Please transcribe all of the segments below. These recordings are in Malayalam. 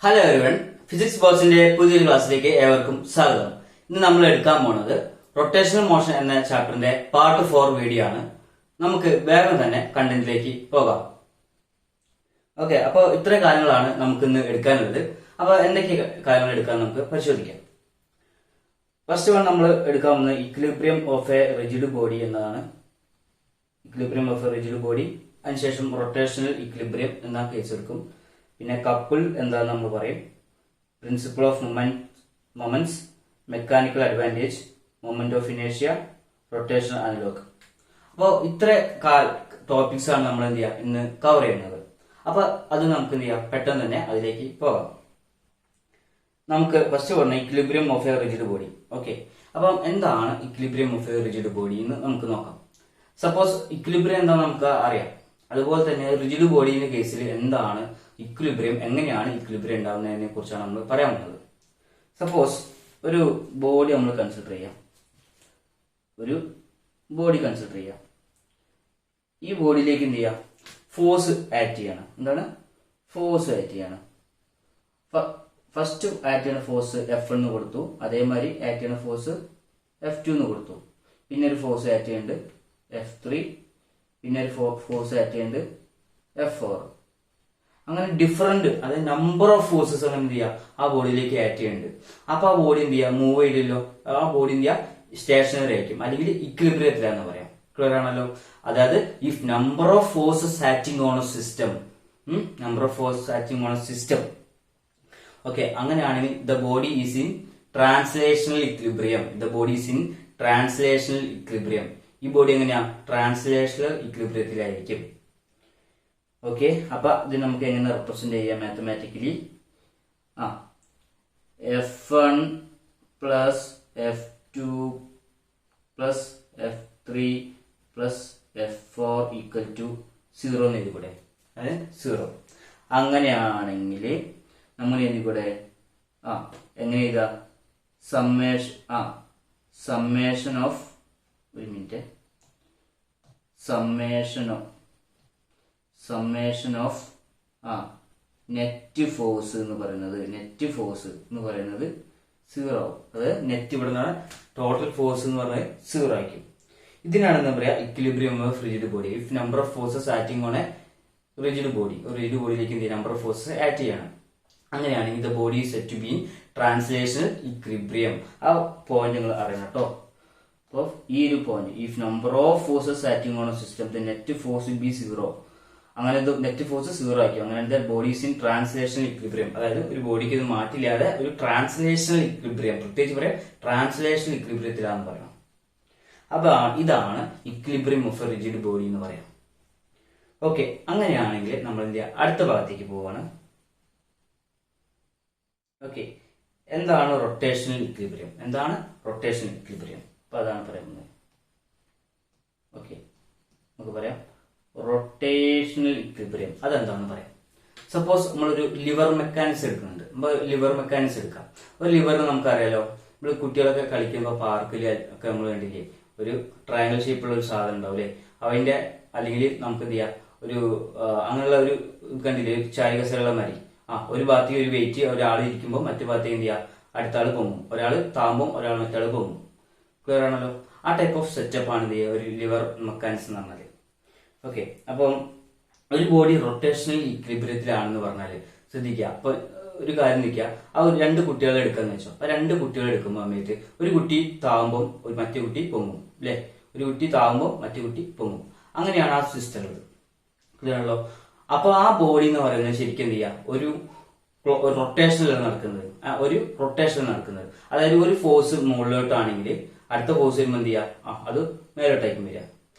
ഹലോ എവരിവൺ, ഫിസിക്സ് ബോക്സിന്റെ പുതിയൊരു ക്ലാസ്സിലേക്ക് ഏവർക്കും സ്വാഗതം. ഇന്ന് നമ്മൾ എടുക്കാൻ പോണത് റൊട്ടേഷണൽ മോഷൻ എന്ന ചാപ്റ്ററിന്റെ പാർട്ട് 4 വീഡിയോ ആണ്. നമുക്ക് വേഗം തന്നെ കണ്ടന്റിലേക്ക് പോകാം. ഓക്കെ, അപ്പോൾ ഇത്രയും കാര്യങ്ങളാണ് നമുക്ക് ഇന്ന് എടുക്കാനുള്ളത്. അപ്പൊ എന്തൊക്കെ കാര്യങ്ങൾ എടുക്കാൻ നമുക്ക് പരിശോധിക്കാം. ഫസ്റ്റ് വൺ നമ്മൾ എടുക്കാൻ പോകുന്നത് equilibrium of a rigid body എന്നതാണ്. Equilibrium of a rigid body, അതിനുശേഷം റൊട്ടേഷണൽ ഇക്വിലിബ്രിയം എന്ന കേസ് എടുക്കും. പിന്നെ കപ്പിൾ എന്താന്ന് നമ്മൾ പറയും, principle of moments, mechanical advantage, moment of ഇനേഷ്യ, റൊട്ടേഷണൽ അനലോഗ്. അപ്പോൾ ഇത്ര ടോപ്പിക്സ് ആണ് നമ്മൾ എന്ത് ചെയ്യുക ഇന്ന് കവർ ചെയ്യുന്നത്. അപ്പൊ അത് നമുക്ക് എന്ത് ചെയ്യാം, പെട്ടെന്ന് തന്നെ അതിലേക്ക് പോകാം. നമുക്ക് ഫസ്റ്റ് പറഞ്ഞ equilibrium of a rigid body. Okay, അപ്പം എന്താണ് equilibrium of a rigid body എന്ന് നമുക്ക് നോക്കാം. സപ്പോസ് ഇക്വിലിബ്രിയം എന്താണെന്ന് നമുക്ക് അറിയാം. അതുപോലെ തന്നെ റിജിഡ് ബോഡിയുടെ കേസിൽ എന്താണ് ഇക്വിലിബ്രിയം, എങ്ങനെയാണ് ഇക്വിലിബ്രിയം ഉണ്ടാകുന്നതിനെ കുറിച്ചാണ് നമ്മൾ പറയാൻ പോകുന്നത്. സപ്പോസ് ഒരു ബോഡി നമ്മൾ കൺസിഡർ ചെയ്യാം. ഒരു ബോഡി കൺസിഡർ ചെയ്യാം. ഈ ബോഡിയിലേക്ക് എന്ത് ചെയ്യാം, ഫോഴ്സ് ആക്ട് ചെയ്യണം. എന്താണ് ഫോഴ്സ് ആക്ട് ചെയ്യണം. ഫസ്റ്റ് ആക്ട് ചെയ്യുന്ന ഫോഴ്സ് F എന്ന് കൊടുത്തു, അതേമാതിരി ആക്ട് ചെയ്യുന്ന ഫോഴ്സ് F2 എന്ന് കൊടുത്തു. പിന്നെ ഒരു ഫോഴ്സ് ആക്ട് ചെയ്യുന്നുണ്ട് F3, പിന്നെ ഒരു ഫോഴ്സ് ആക്ട് ചെയ്യുന്നുണ്ട് F4. അങ്ങനെ ഡിഫറെന്റ്, അതായത് നമ്പർ ഓഫ് ഫോഴ്സസ് ആണ് എന്ത് ചെയ്യുക ആ ബോഡിയിലേക്ക് ആക്ട് ചെയ്യുന്നുണ്ട്. അപ്പൊ ആ ബോഡി എന്ത് ചെയ്യുക, മൂവ് ചെയ്തില്ലല്ലോ. ആ ബോഡി എന്ത് ചെയ്യുക, സ്റ്റേഷനറി ആയിരിക്കും, അല്ലെങ്കിൽ ഇക്വിലിബ്രിയത്തിലാന്ന് പറയാം. ക്ലിയർ ആണല്ലോ. അതായത് if number of forces acting on a system, number of forces acting on a system. Okay, അങ്ങനെയാണെങ്കിൽ the body is in translational equilibrium. The body is in translational equilibrium. ഈ ബോഡി എങ്ങനെയാ, ട്രാൻസ്ലേഷണൽ ഇക്വിലിബ്രിയത്തിലായിരിക്കും. ഓക്കെ, അപ്പൊ ഇത് നമുക്ക് എങ്ങനെ റെപ്രസെന്റ് ചെയ്യാം mathematically. F1 plus F2 plus F3 plus F4 equal to 0 എന്ന് എഴുതിക്കൂടെ. അതായത് 0. അങ്ങനെയാണെങ്കിൽ നമ്മൾ എഴുതിക്കൂടെ, എങ്ങനെ എഴുതാ, സമ്മേഷൻ ഓഫ്, ഒരു minute, summation of net force എന്ന് പറയുന്നത് 0 ആവും. അതായത് നെറ്റ് ഇവിടെ നിന്നാണ്, ടോട്ടൽ ഫോഴ്സ് എന്ന് പറഞ്ഞാൽ 0 ആയിരിക്കും. ഇതിനാണ് എന്താ പറയാ, equilibrium of rigid body. If number of forces acting on a rigid body, ഒരു റിജിഡ് ബോഡിയിലേക്ക് നമ്പർ ഓഫ് ഫോഴ്സസ് ആക്ട് ചെയ്യണം. അങ്ങനെയാണെങ്കിൽ the body is said to be translational equilibrium. ആ പോയിന്റ് നിങ്ങൾ അറിയണം കേട്ടോ. അപ്പോൾ ഈ ഒരു point, if number of forces acting on a system the net force will be 0. അങ്ങനെ നെറ്റ് ഫോഴ്സ് 0 ആക്കി. അങ്ങനെ ബോഡീസ് ഇൻ ട്രാൻസ്ലേഷണൽ ഇക്വിലിബ്രിയം. അതായത് ഒരു ബോഡിക്ക് ഇത് മാറ്റില്ലാതെ ഒരു ട്രാൻസ്ലേഷണൽ ഇക്വിലിബ്രിയം, പ്രത്യേകിച്ച് പറയാം ട്രാൻസ്ലേഷണൽ ഇക്വിലിബ്രിയത്തിലാണെന്ന് പറയാം. അപ്പൊ ഇതാണ് equilibrium of a rigid body എന്ന് പറയാം. ഓക്കെ, അങ്ങനെയാണെങ്കിൽ നമ്മൾ എന്ത് ചെയ്യുക, അടുത്ത ഭാഗത്തേക്ക് പോവാണ്. ഓക്കെ, എന്താണ് റൊട്ടേഷണൽ ഇക്വിലിബ്രിയം? അപ്പൊ അതാണ് പറയുന്നത്. ഓക്കെ, നമുക്ക് പറയാം റൊട്ടേഷണൽ ഇക്വിലിബ്രിയം അതെന്താണെന്ന് പറയാം. സപ്പോസ് നമ്മളൊരു ലിവർ മെക്കാനിക്സ് എടുക്കുന്നുണ്ട്. എടുക്കാം. ഒരു ലിവറിന് നമുക്കറിയാലോ, നമ്മൾ കുട്ടികളൊക്കെ കളിക്കുമ്പോൾ പാർക്കിൽ ഒക്കെ നമ്മൾ കണ്ടില്ലേ, ഒരു ട്രയാങ്കിൾ ഷേപ്പുള്ള ഒരു സാധനം ഉണ്ടാവും അല്ലെ, അവന്റെ അല്ലെങ്കിൽ നമുക്ക് എന്ത് ചെയ്യാം, ഒരു അങ്ങനെയുള്ള ഒരു കണ്ടില്ലേ, ചാരികസകളുടെ മാതിരി. ഒരു ഭാഗത്തേക്ക് ഒരു വെയിറ്റ് ഒരാൾ ഇരിക്കുമ്പോൾ മറ്റു ഭാഗത്തേക്ക് എന്ത് ചെയ്യുക, അടുത്ത ആൾ പൊങ്ങും. ഒരാൾ താമ്പും, ഒരാൾ മറ്റാൾ പൊങ്ങും. ക്ലിയർ ആണല്ലോ. ആ ടൈപ്പ് ഓഫ് സെറ്റപ്പ് ആണ് എന്ത് ചെയ്യുക, ഒരു ലിവർ മെക്കാനിക്സ് എന്ന് പറഞ്ഞാൽ. ഓക്കെ, അപ്പം ഒരു ബോഡി റൊട്ടേഷണൽ ഇക്വിലിബ്രിയത്തിലാണെന്ന് പറഞ്ഞാല് ശ്രദ്ധിക്കുക. അപ്പൊ ഒരു കാര്യം നിൽക്കുക, ആ ഒരു 2 കുട്ടികളെ എടുക്കാന്ന് വെച്ചോ. ആ 2 കുട്ടികളെ എടുക്കുമ്പോൾ സമയത്ത് ഒരു കുട്ടി താവുമ്പോൾ മറ്റേ കുട്ടി പൊങ്ങും അല്ലെ, ഒരു കുട്ടി താവുമ്പോൾ മറ്റേ കുട്ടി പൊങ്ങും. അങ്ങനെയാണ് ആ സിസ്റ്റം ഉള്ളത്. ക്ലിയർ ആണല്ലോ. അപ്പൊ ആ ബോഡി എന്ന് പറയുന്നത് ശരിക്കും എന്ത് ചെയ്യുക, ഒരു റൊട്ടേഷനിലാണ് നടക്കുന്നത്. അതായത് ഒരു ഫോഴ്സ് മുകളിലോട്ടാണെങ്കിൽ അടുത്ത ഫോഴ്സ് വരുമ്പോൾ എന്ത് ചെയ്യുക, അത് മേലോട്ടായിരിക്കും വരിക.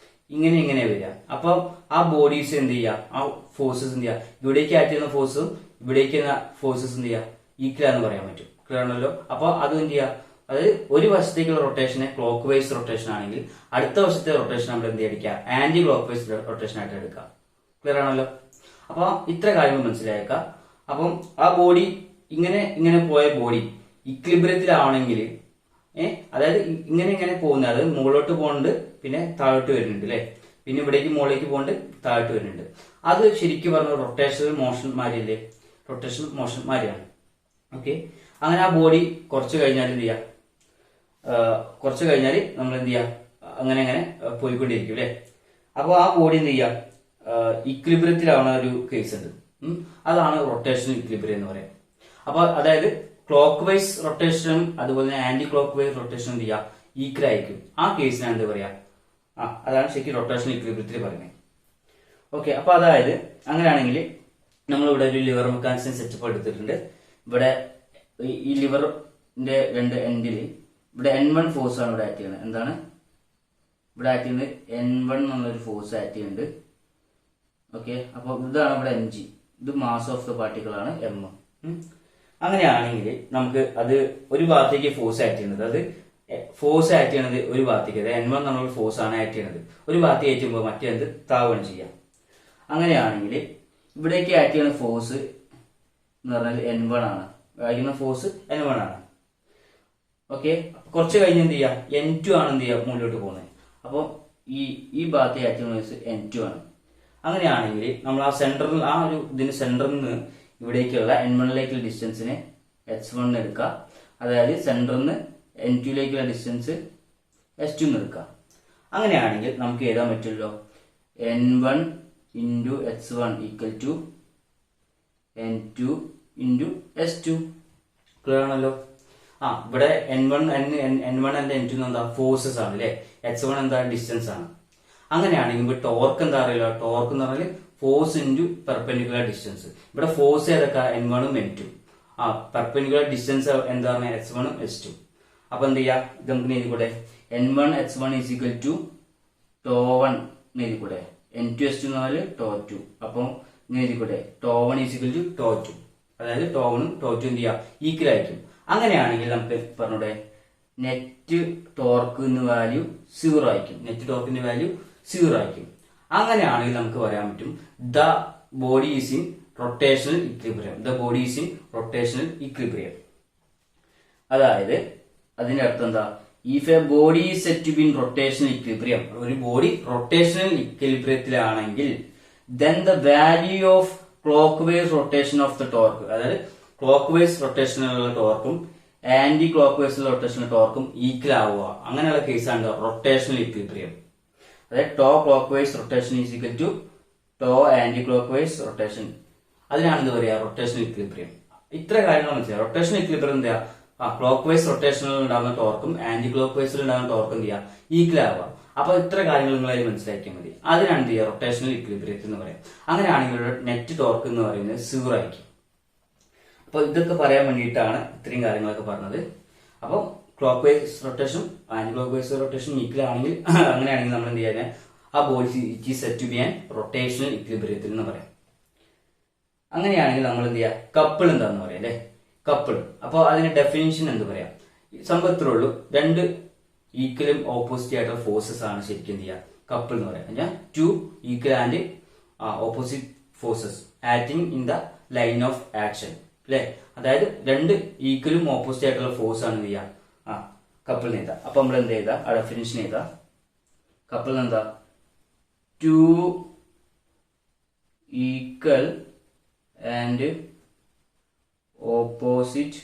ഇങ്ങനെ വരിക. അപ്പൊ ആ ബോഡീസ് എന്ത് ചെയ്യുക, ആ ഫോഴ്സസ് എന്ത് ചെയ്യുക, ഇവിടേക്ക് ആക്ട് ചെയ്യുന്ന ഫോഴ്സും ഇവിടേക്ക് ഫോഴ്സസ് എന്ത് ചെയ്യുക, ഈക്വലാന്ന് പറയാൻ പറ്റും. ക്ലിയർ ആണല്ലോ. അപ്പൊ അത് എന്ത് ചെയ്യുക, അതായത് ഒരു വശത്തേക്കുള്ള റൊട്ടേഷനെ ക്ലോക്ക് വൈസ് റൊട്ടേഷൻ ആണെങ്കിൽ അടുത്ത വശത്തെ റൊട്ടേഷൻ നമ്മൾ എന്ത് എടുക്കുക, ആന്റി ക്ലോക്ക് വൈസ് റൊട്ടേഷൻ ആയിട്ട് എടുക്കുക. ക്ലിയർ ആണല്ലോ. അപ്പൊ ഇത്ര കാര്യങ്ങൾ മനസ്സിലാക്കുക. അപ്പം ആ ബോഡി ഇങ്ങനെ പോയ ബോഡി ഇക്വിലിബ്രിയത്തിലാണെങ്കിൽ അതായത് ഇങ്ങനെ പോകുന്നത്, അതായത് മുകളിലോട്ട് പോകുന്നുണ്ട്, പിന്നെ താഴോട്ട് വരുന്നുണ്ട് അല്ലെ, പിന്നെ ഇവിടേക്ക് മുകളിലേക്ക് പോകുന്നുണ്ട്, താഴോട്ട് വരുന്നുണ്ട്. അത് ശരിക്കും പറഞ്ഞ റൊട്ടേഷണൽ മോഷൻ മാരിയല്ലേ, റൊട്ടേഷണൽ മോഷൻ മാരിയാണ്. ഓക്കെ, അങ്ങനെ ആ ബോഡി കുറച്ച് കഴിഞ്ഞാൽ എന്ത് ചെയ്യാം, കുറച്ച് കഴിഞ്ഞാൽ നമ്മൾ എന്ത് ചെയ്യാം, അങ്ങനെ അങ്ങനെ പോയിക്കൊണ്ടിരിക്കും അല്ലെ. അപ്പോൾ ആ ബോഡി എന്ത് ചെയ്യാം, ഇക്വിലിബ്രിയത്തിലാവുന്ന ഒരു കേസ് ഉണ്ട്. അതാണ് റൊട്ടേഷണൽ ഇക്വിലിബ്രിയം എന്ന് പറയാം. അപ്പൊ അതായത് ക്ലോക്ക് വൈസ് റൊട്ടേഷനും അതുപോലെ തന്നെ ആന്റി ക്ലോക്ക് വൈസ് റൊട്ടേഷനും എന്ത് ചെയ്യാം, ഈക്വൽ ആയിരിക്കും. ആ കേസിനാണ് എന്താ പറയാ, അതാണ് ശരിക്കും റൊട്ടേഷണൽ ഇക്വിലിബ്രിയത്തിൽ പറയുന്നത്. ഓക്കെ, അപ്പൊ അതായത് അങ്ങനെയാണെങ്കിൽ നമ്മളിവിടെ ഒരു ലിവർ മെക്കാനിസം സെറ്റപ്പ് എടുത്തിട്ടുണ്ട്. ഇവിടെ ഈ ലിവറിന്റെ രണ്ട് എൻഡിൽ ഇവിടെ N1 ഫോഴ്സ് ആണ് ഇവിടെ ആക്ട് ചെയ്യുന്നത്. എന്താണ് ഇവിടെ ആക്ട് ചെയ്യുന്നത്, N1 എന്നുള്ളൊരു ഫോഴ്സ് ആക്ട് ചെയ്യുന്നുണ്ട്. ഓക്കെ, അപ്പൊ ഇതാണ് ഇവിടെ mg, ഇത് മാസ് ഓഫ് ദ പാർട്ടിക്കിൾ ആണ് m. അങ്ങനെയാണെങ്കിൽ നമുക്ക് അത് ഒരു ഭാഗത്തേക്ക് ഫോഴ്സ് ആക്ട് ചെയ്യുന്നത്, അത് ഫോഴ്സ് ആക്ട് ചെയ്യണത് ഒരു ഭാഗത്തേക്ക്, അതായത് N1 എന്നുള്ള ഫോഴ്സ് ആണ് ആക്ട് ചെയ്യുന്നത്. ഒരു ഭാഗത്തേക്ക് ഏറ്റുമ്പോൾ മറ്റേത് താവുകയാണ് ചെയ്യാം. അങ്ങനെയാണെങ്കിൽ ഇവിടേക്ക് ആക്ട് ചെയ്യുന്ന ഫോഴ്സ് എന്ന് പറഞ്ഞാൽ N1 ആണ്, ആക്ട് ഫോഴ്സ് N1 ആണ്. ഓക്കെ, കുറച്ച് കഴിഞ്ഞ് എന്ത് ചെയ്യാം, N2 ആണ് എന്ത് ചെയ്യാം മുന്നോട്ട് പോകുന്നത്. അപ്പോൾ ഈ ഭാഗത്തെ ആക്ട് ചെയ്യുന്ന ഫോഴ്സ് N2 ആണ്. അങ്ങനെയാണെങ്കിൽ നമ്മൾ ആ സെന്ററിൽ, ആ ഒരു ഇതിന് സെന്ററിൽ നിന്ന് ഇവിടേക്കുള്ള N1ലേക്കുള്ള ഡിസ്റ്റൻസിനെ h1 എടുക്കുക. അതായത് സെന്ററിൽ നിന്ന് N2ലേക്കുള്ള ഡിസ്റ്റൻസ് h2 എടുക്കുക. അങ്ങനെയാണെങ്കിൽ നമുക്ക് എഴുതാൻ പറ്റുമല്ലോ, N1 into h1 equal to N2 into h2. Clear ആണല്ലോ. ഇവിടെ N1 and N2 എന്താ ഫോഴ്സസ് ആണ് അല്ലെ, h1 എന്താ ഡിസ്റ്റൻസ് ആണ്. അങ്ങനെയാണെങ്കിൽ ഇവിടെ ടോർക്ക് എന്താ അറിയില്ല, ടോർക്ക് എന്ന് പറഞ്ഞാൽ ഫോഴ്സ് ഇൻറ്റു പെർപെൻഡിക്കുലർ ഡിസ്റ്റൻസ്. ഇവിടെ ഫോഴ്സ് ഏതൊക്കെ N1 ഉം N2, പെർപെൻഡിക്കുലർ ഡിസ്റ്റൻസ് എന്താ പറഞ്ഞാൽ h1 ഉം h2. അപ്പൊ എന്ത് ചെയ്യാ, ഇത് നമുക്ക് എഴുതിക്കൂടെ, N1 h1 is equal to τ1 എഴുതിക്കൂടെ, N2 h2 എന്ന് പറഞ്ഞാൽ τ2. അപ്പൊ ഇങ്ങനെ എഴുതിക്കൂടെ, τ1 is equal to τ2. അതായത് τ1 ഉം τ2 എന്ത് ചെയ്യാം, ഈക്വൽ ആയിരിക്കും. അങ്ങനെയാണെങ്കിൽ നമുക്ക് പറഞ്ഞൂടെ, നെറ്റ് ടോർക്ക് വാല്യൂ 0 ആയിരിക്കും, നെറ്റ് ടോർക്കിന്റെ വാല്യൂ 0 ആയിരിക്കും. അങ്ങനെയാണെങ്കിൽ നമുക്ക് പറയാൻ പറ്റും, the body is in rotational equilibrium, the body is in rotational equilibrium. അതായത് അതിന്റെ അർത്ഥം എന്താ, if a body is said to be in rotational equilibrium, ഒരു ബോഡി റൊട്ടേഷണൽ ഇക്വിലിബ്രിയത്തിലാണെങ്കിൽ then the value of clockwise rotation of the torque, അതായത് clock vice റൊട്ടേഷനുള്ള ടോർക്കും anti clock vice rotational ടോർക്കും equal ആവുക. അങ്ങനെയുള്ള കേസാണ് റൊട്ടേഷണൽ ഇക്വിലിബ്രിയം. അതായത് to clock vice rotation is equal to to anti clock vice rotation. അതിനാണ് എന്താ പറയുക, റൊട്ടേഷണൽ ഇക്വിലിബ്രിയം. ഇത്ര കാര്യങ്ങൾ മനസ്സിലായി. റൊട്ടേഷണൽ ഇക്വിലിബ്രിയം എന്താ, ക്ലോക്ക് വൈസ് റൊട്ടേഷനിൽ ഉണ്ടാകുന്ന ടോർക്കും ആന്റി ക്ലോക്ക് വൈസിൽ ഉണ്ടാകുന്ന ടോർക്കും എന്ത് ചെയ്യുക, ഈക്വൽ ആവുക. അപ്പൊ ഇത്ര കാര്യങ്ങൾ നിങ്ങളായി മനസ്സിലാക്കിയാൽ മതി. അതിനാണ് എന്ത് ചെയ്യുക, റൊട്ടേഷണൽ ഇക്വിലിബ്രിയത്തിൽ എന്ന് പറയാം. അങ്ങനെയാണെങ്കിൽ നെറ്റ് ടോർക്ക് എന്ന് പറയുന്നത് 0 ആയിരിക്കും. അപ്പൊ ഇതൊക്കെ പറയാൻ വേണ്ടിയിട്ടാണ് ഇത്രയും കാര്യങ്ങളൊക്കെ പറഞ്ഞത്. അപ്പോൾ clock vice rotation anti clock vice rotation equal ആണെങ്കിൽ, അങ്ങനെയാണെങ്കിൽ നമ്മൾ എന്ത് ചെയ്യാൻ, ആ body it is said to be an rotational ഇക്വിലിബ്രിയത്തിൽ എന്ന് പറയാം. അങ്ങനെയാണെങ്കിൽ നമ്മൾ എന്ത് ചെയ്യുക, കപ്പിൾ എന്താന്ന് പറയാം അല്ലെ, കപ്പിൾ. അപ്പോൾ അതിന്റെ ഡെഫിനിഷൻ എന്ത് പറയാം, സംഭവത്തിലേ ഉള്ളൂ, രണ്ട് ഈക്വലും ഓപ്പോസിറ്റ് ആയിട്ടുള്ള ഫോഴ്സസ് ആണ് ശരിക്കും എന്ത് ചെയ്യുക, കപ്പിൾ എന്ന് പറയാം. Two equal and opposite forces acting in the line of action അല്ലെ. അതായത് രണ്ട് ഈക്വലും ഓപ്പോസിറ്റ് ആയിട്ടുള്ള ഫോഴ്സ് ആണ് എന്ത് ചെയ്യുക, കപ്പിൾ എഴുതാ. അപ്പൊ നമ്മൾ എന്ത് ചെയ്താ, ആ ഡെഫിനിഷൻ എഴുതാ. കപ്പിൾ എന്താ, two equal and opposite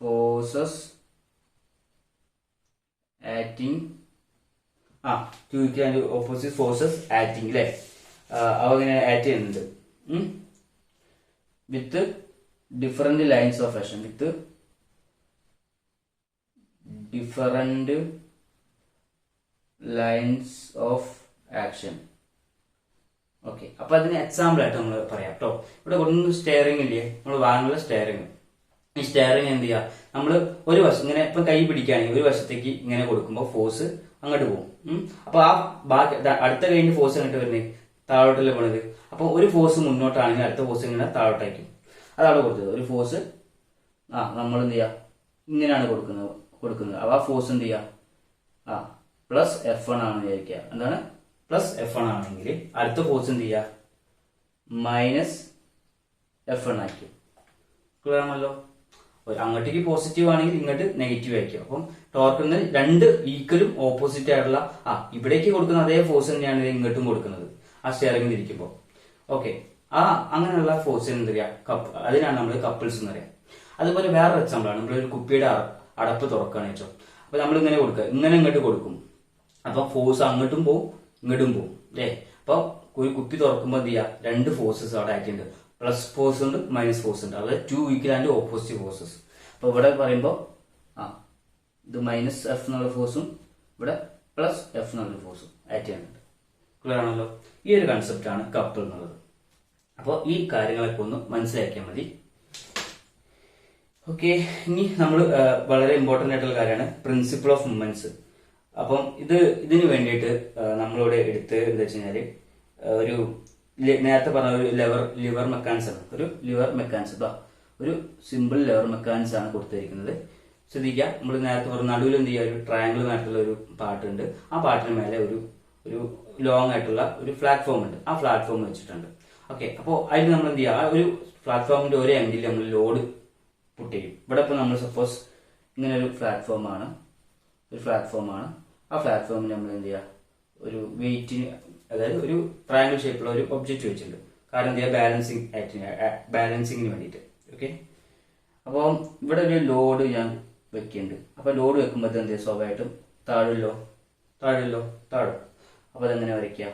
forces acting, two equal and opposite forces acting അല്ലെ. അവങ്ങനെ ആക്ട് ചെയ്യുന്നുണ്ട് വിത്ത് different lines of action, with different lines of action. Okay, അപ്പൊ അതിന് എക്സാമ്പിൾ ആയിട്ട് നമ്മൾ പറയാം കേട്ടോ. ഇവിടെ ഒന്ന് സ്റ്റെയറിംഗ് ഇല്ലേ, നമ്മൾ വാങ്ങുന്ന സ്റ്റെയറിംഗ്. ഈ സ്റ്റെയറിംഗ് എന്ത് ചെയ്യുക, നമ്മൾ ഒരു വശം ഇങ്ങനെ ഇപ്പൊ കൈ പിടിക്കുകയാണെങ്കിൽ ഒരു വശത്തേക്ക് ഇങ്ങനെ കൊടുക്കുമ്പോൾ ഫോഴ്സ് അങ്ങോട്ട് പോകും. അപ്പൊ ആ ബാക്കി അടുത്ത കൈന്റെ ഫോഴ്സ് അങ്ങോട്ട് വരുന്നത് താഴോട്ടല്ലേ പോണത്. അപ്പൊ ഒരു ഫോഴ്സ് മുന്നോട്ടാണെങ്കിൽ അടുത്ത ഫോഴ്സ് ഇങ്ങനെ താഴോട്ടായിരിക്കും. അതാണ് കൊടുത്തത് ഒരു ഫോഴ്സ്. നമ്മൾ എന്ത് ചെയ്യുക, ഇങ്ങനെയാണ് കൊടുക്കുന്നത്. അപ്പൊ ആ ഫോഴ്സ് എന്ത് ചെയ്യുക, പ്ലസ് F1 ആണ് വിചാരിക്കുക. എന്താണ് പ്ലസ് F1 ആണെങ്കിൽ അടുത്ത ഫോഴ്സ് എന്ത് ചെയ്യുക, മൈനസ് F1 ആയിരിക്കും. ക്ലിയർ ആണല്ലോ. അങ്ങോട്ടേക്ക് പോസിറ്റീവ് ആണെങ്കിൽ ഇങ്ങോട്ട് നെഗറ്റീവ് ആയിരിക്കും. അപ്പം ടോർക്കിന് രണ്ട് ഈക്വലും ഓപ്പോസിറ്റ് ആയിട്ടുള്ള ഇവിടേക്ക് കൊടുക്കുന്ന അതേ ഫോഴ്സ് തന്നെയാണ് ഇങ്ങോട്ടും കൊടുക്കുന്നത് ആ സ്റ്റെയറിംഗിൽ ഇരിക്കുമ്പോൾ. ഓക്കെ, അങ്ങനെയുള്ള ഫോഴ്സിന് എന്ത് പറയാ അതിനാണ് നമ്മൾ കപ്പിൾസ് എന്ന് പറയാം. അതുപോലെ വേറൊരു എക്സാമ്പിൾ ആണ്, നമ്മളൊരു കുപ്പിയുടെ അടപ്പ് തുറക്കുകയാണ് വെച്ചോ. അപ്പൊ നമ്മൾ ഇങ്ങനെ കൊടുക്കുക, ഇങ്ങനെ ഇങ്ങോട്ട് കൊടുക്കും. അപ്പൊ ഫോഴ്സ് അങ്ങോട്ടും പോവും ഇങ്ങോട്ടും പോവും അല്ലേ. അപ്പൊ ഒരു കുപ്പി തുറക്കുമ്പോൾ എന്ത് ചെയ്യുക, രണ്ട് ഫോഴ്സസ് അവിടെ ആയിട്ടുണ്ട്. പ്ലസ് ഫോഴ്സ് ഉണ്ട്, മൈനസ് ഫോഴ്സ് ഉണ്ട്. അതായത് two equal and opposite forces. അപ്പൊ ഇവിടെ പറയുമ്പോൾ ഇത് മൈനസ് എഫ് എന്നുള്ള ഫോഴ്സും ഇവിടെ പ്ലസ് എഫ് എന്നുള്ള ഫോഴ്സും ആക്ട് ചെയ്യുന്നുണ്ട്. ക്ലിയർ ആണല്ലോ. ഈ ഒരു കൺസെപ്റ്റ് ആണ് കപ്പിൾ എന്നുള്ളത്. അപ്പോൾ ഈ കാര്യങ്ങളൊക്കെ ഒന്ന് മനസ്സിലാക്കിയാൽ മതി. ഓക്കെ, ഇനി നമ്മൾ വളരെ ഇമ്പോർട്ടന്റ് ആയിട്ടുള്ള കാര്യമാണ് പ്രിൻസിപ്പിൾ ഓഫ് മൂവ്മെന്റ്സ്. അപ്പം ഇതിന് വേണ്ടിയിട്ട് നമ്മളിവിടെ എടുത്ത് എന്താ വെച്ച് കഴിഞ്ഞാല് ഒരു നേരത്തെ പറഞ്ഞ ഒരു ലിവർ മെക്കാനിസം ആണ്. ഒരു ലിവർ മെക്കാനിസം, ഒരു സിമ്പിൾ ലിവർ മെക്കാനിസം ആണ് കൊടുത്തിരിക്കുന്നത്. ശ്രദ്ധിക്കുക, നമ്മൾ നേരത്തെ പറഞ്ഞ നടുവിൽ എന്ത് ചെയ്യുക, ഒരു ട്രയാങ്കിൾ ആയിട്ടുള്ള ഒരു പാട്ടുണ്ട്. ആ പാട്ടിന് മേലെ ഒരു ലോങ് ആയിട്ടുള്ള ഒരു പ്ലാറ്റ്ഫോം ഉണ്ട്. ആ പ്ലാറ്റ്ഫോം വെച്ചിട്ടുണ്ട്. ഓക്കെ, അപ്പോൾ അതിൽ നമ്മൾ എന്ത് ചെയ്യുക, ആ ഒരു പ്ലാറ്റ്ഫോമിന്റെ ഒരു എൻഡിൽ നമ്മൾ ലോഡ് പുട്ട് ചെയ്യും. ഇവിടെ ഇപ്പോൾ നമ്മൾ സപ്പോസ് ഇങ്ങനെ ഒരു പ്ലാറ്റ്ഫോമാണ്. ആ പ്ലാറ്റ്ഫോമിൽ നമ്മൾ എന്ത് ചെയ്യുക, ഒരു വെയിറ്റിന്, അതായത് ഒരു ട്രയാങ്കിൾ ഷേപ്പിലുള്ള ഒരു ഒബ്ജക്റ്റ് വെച്ചിട്ടുണ്ട്. കാരണം എന്ത് ചെയ്യുക, ബാലൻസിങ്ങിന് വേണ്ടിയിട്ട്. ഓക്കെ, അപ്പോൾ ഇവിടെ ഒരു ലോഡ് ഞാൻ വെക്കുന്നുണ്ട്. അപ്പൊ ലോഡ് വെക്കുമ്പോൾ എന്ത് ചെയ്യുക, സ്വാഭാവികമായിട്ടും താഴും. അപ്പൊ അതെങ്ങനെ വരയ്ക്കുക,